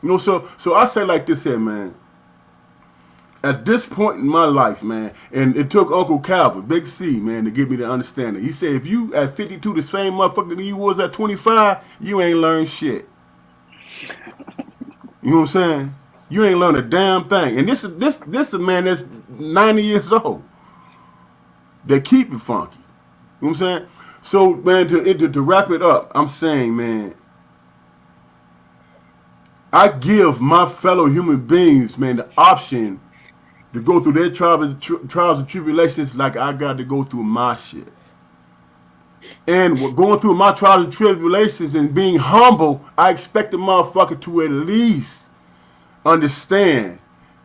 You know, so I say like this here, man. At this point in my life, man, and it took Uncle Calvin, Big C, man, to give me the understanding. He said, if you at 52 the same motherfucker you was at 25, you ain't learned shit. You know what I'm saying? You ain't learned a damn thing. And this is a man that's 90 years old. They keep it funky. You know what I'm saying? So, man, to wrap it up, I'm saying, man, I give my fellow human beings, man, the option to go through their trials and tribulations like I got to go through my shit. And going through my trials and tribulations and being humble, I expect the motherfucker to at least understand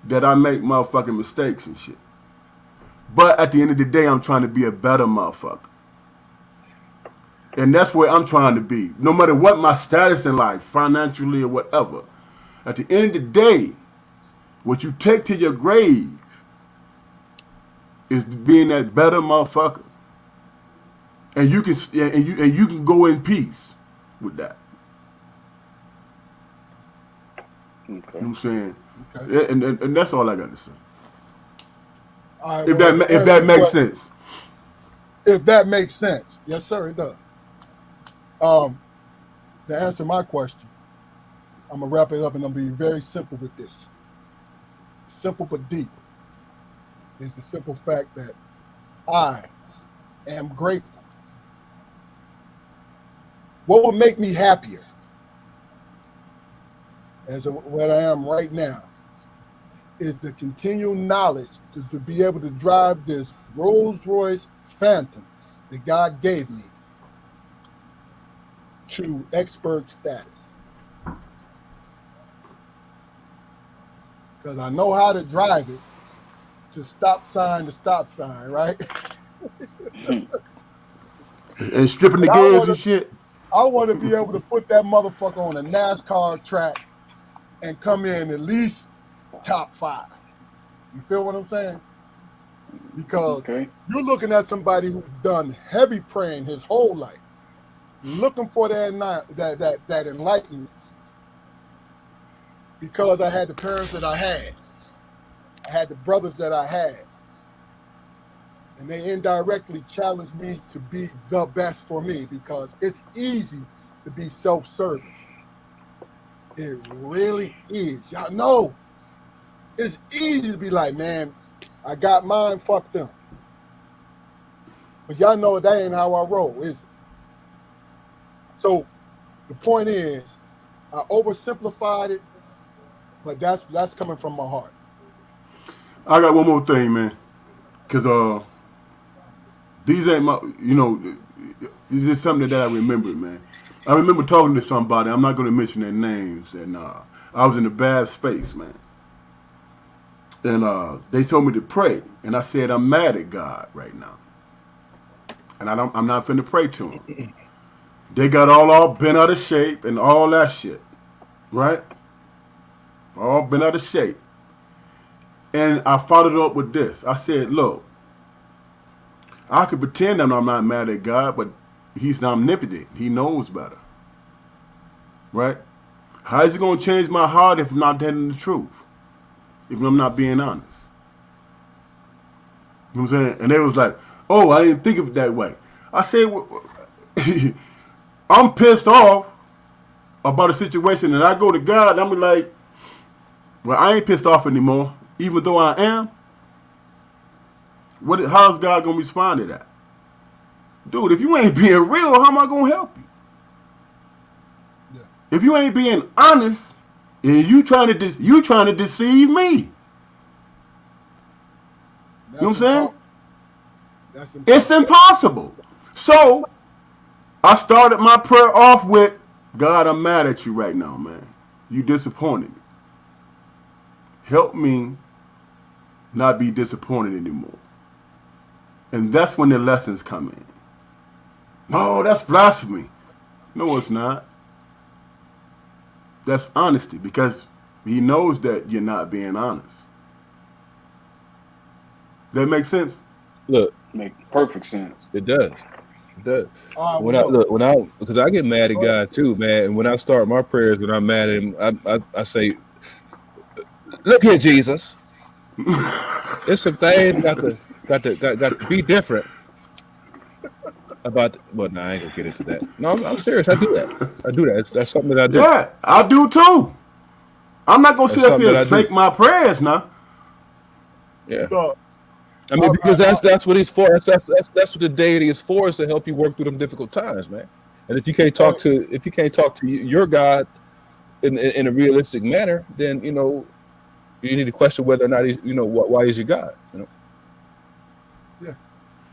that I make motherfucking mistakes and shit. But at the end of the day, I'm trying to be a better motherfucker. And that's where I'm trying to be. No matter what my status in life, financially or whatever. At the end of the day, what you take to your grave is being that better motherfucker. And you can go in peace with that. Okay. You know what I'm saying? Okay. Yeah, and that's all I got to say. All right, If well, that makes sense. If that makes sense. Yes, sir, it does. To answer my question, I'm going to wrap it up and I'm going to be very simple with this. Simple but deep. It's the simple fact that I am grateful. What would make me happier as what I am right now is the continual knowledge to be able to drive this Rolls-Royce Phantom that God gave me to expert status. because I know how to drive it to stop sign to stop sign, right? And stripping the But gas and shit. I want to be able to put that motherfucker on a NASCAR track and come in at least top 5. You feel what I'm saying? Because you're looking at somebody who's done heavy praying his whole life, looking for that enlightenment. Because I had the parents that I had the brothers that I had, and they indirectly challenged me to be the best for me because it's easy to be self-serving. It really is. Y'all know it's easy to be like, man, I got mine, fuck them. But y'all know that ain't how I roll, is it? So the point is, I oversimplified it, but that's coming from my heart. I got one more thing, man. Cause these ain't my, it's just something that I remembered, man. I remember talking to somebody. I'm not going to mention their names, and I was in a bad space, man. And they told me to pray, and I said I'm mad at God right now, and I'm not finna pray to Him. They got all bent out of shape and all that shit, right? All bent out of shape. And I followed up with this. I said, look, I could pretend that I'm not mad at God, but He's omnipotent. He knows better. Right? How is He going to change my heart if I'm not telling the truth? If I'm not being honest? You know what I'm saying? And they was like, oh, I didn't think of it that way. I said, I'm pissed off about a situation, and I go to God, and I'm like, well, I ain't pissed off anymore, even though I am. How's God gonna respond to that? Dude, if you ain't being real, how am I gonna help you? Yeah. If you ain't being honest, and you trying to deceive me. You know what I'm saying? It's impossible. So I started my prayer off with, God, I'm mad at you right now, man. You disappointed me. Help me not be disappointed anymore. And that's when the lessons come in. No, that's blasphemy. No, it's not. That's honesty, because He knows that you're not being honest. That makes sense? Look, make perfect sense. It does. It does. Because I get mad at God too, man. And when I start my prayers, when I'm mad at Him, I say, "Look here, Jesus. There's some things got to be different about." Well, no, I ain't gonna get into that. No, I'm serious. I do that. That's something that I do. Yeah, I do too. I'm not gonna sit up here and fake my prayers now. Yeah. I mean, because that's what He's for. That's what the deity is for, is to help you work through them difficult times, man. And if you can't talk to your God in a realistic manner, then you need to question whether or not He's, why He's your God. Yeah.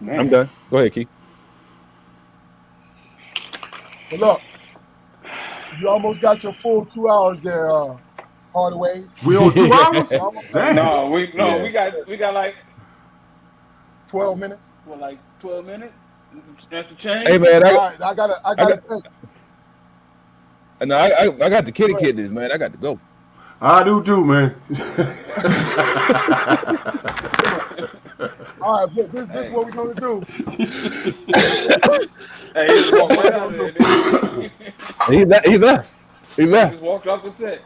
Man. I'm done. Go ahead, Keith. But look, you almost got your full 2 hours there, Harderways. We on 2 hours? No, we got like 12 minutes. Well, like 12 minutes. That's a change. Hey man, I gotta think. No, I got the kitty kittens, man. I got to go. I do too, man. All right, this is what we're gonna do. Hey, he walked right out of there. He left. He just walked off the set.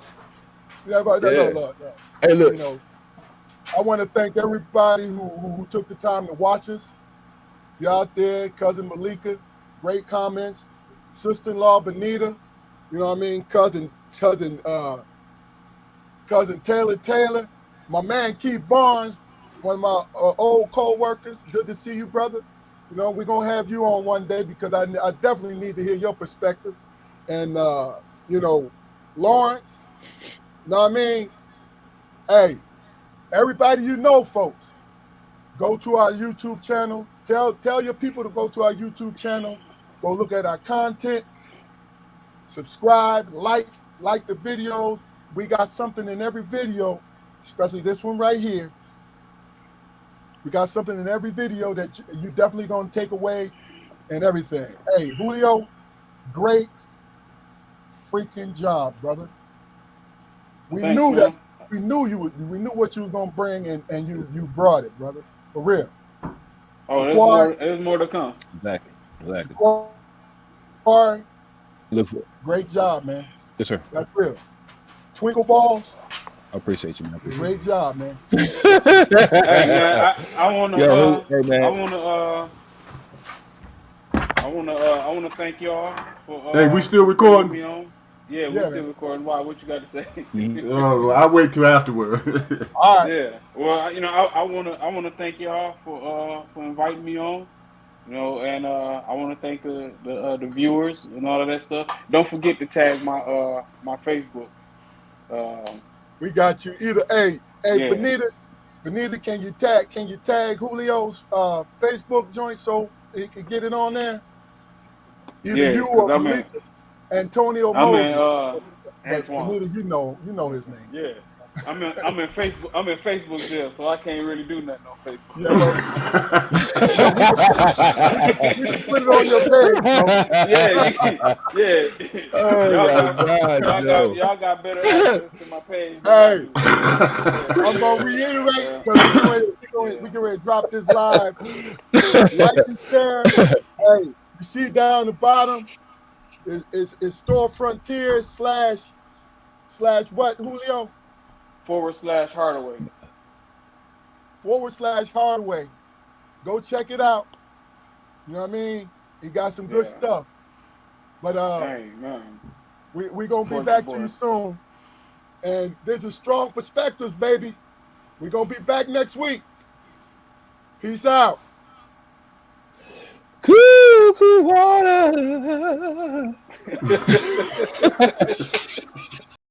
Yeah, but look. Hey, look. I want to thank everybody who took the time to watch us. You out there, cousin Malika, great comments. Sister-in-law Benita, you know what I mean? Cousin Taylor. My man Keith Barnes, one of my old co-workers. Good to see you, brother. We're gonna have you on one day because I definitely need to hear your perspective. And Lawrence, you know what I mean? Hey, everybody folks, go to our YouTube channel. Tell your people to go to our YouTube channel. Go look at our content. Subscribe, like the videos. We got something in every video especially this one right here. We got something in every video that you definitely gonna take away and everything. Hey, Julio, great freaking job, brother. We Thanks, knew man. that. We knew you would. We knew what you was gonna bring, and you brought it, brother. For real. Oh, there's more to come. Exactly. Ja'Quan, Look for it. great job, man. Yes, sir. That's real. Twinkle balls, I appreciate you, man. great job, man. Hey man, I wanna hey, man. I wanna thank y'all for Hey, we still recording? bringing me on. Yeah, we Yeah, still man. recording. Why? What you got to say? Oh, well, I'll wait till afterward. All right. Yeah. Well, I wanna thank y'all for inviting me on. And I want to thank the viewers and all of that stuff. Don't forget to tag my Facebook. We got you. Either Yeah. Benita, can you tag Julio's Facebook joint so he can get it on there? Either Yeah, you 'cause or Antonio Mosley. But Antoine. Benita, you know his name. Yeah. I'm in Facebook. I'm in Facebook jail, so I can't really do nothing on Facebook. Yeah, well, we can put it on your page, bro. Yeah. Oh y'all got better access to my page. Hey, I'm gonna reiterate because we get ready to drop this live. Like and share. Hey, you see down the bottom is Store Frontier / what, Julio? /Hardaway. /Hardaway. Go check it out. You know what I mean? He got some good stuff. But Dang, man. we gonna be back to you soon. And this is Strong Perspectives, baby. We're gonna be back next week. Peace out. Cool water.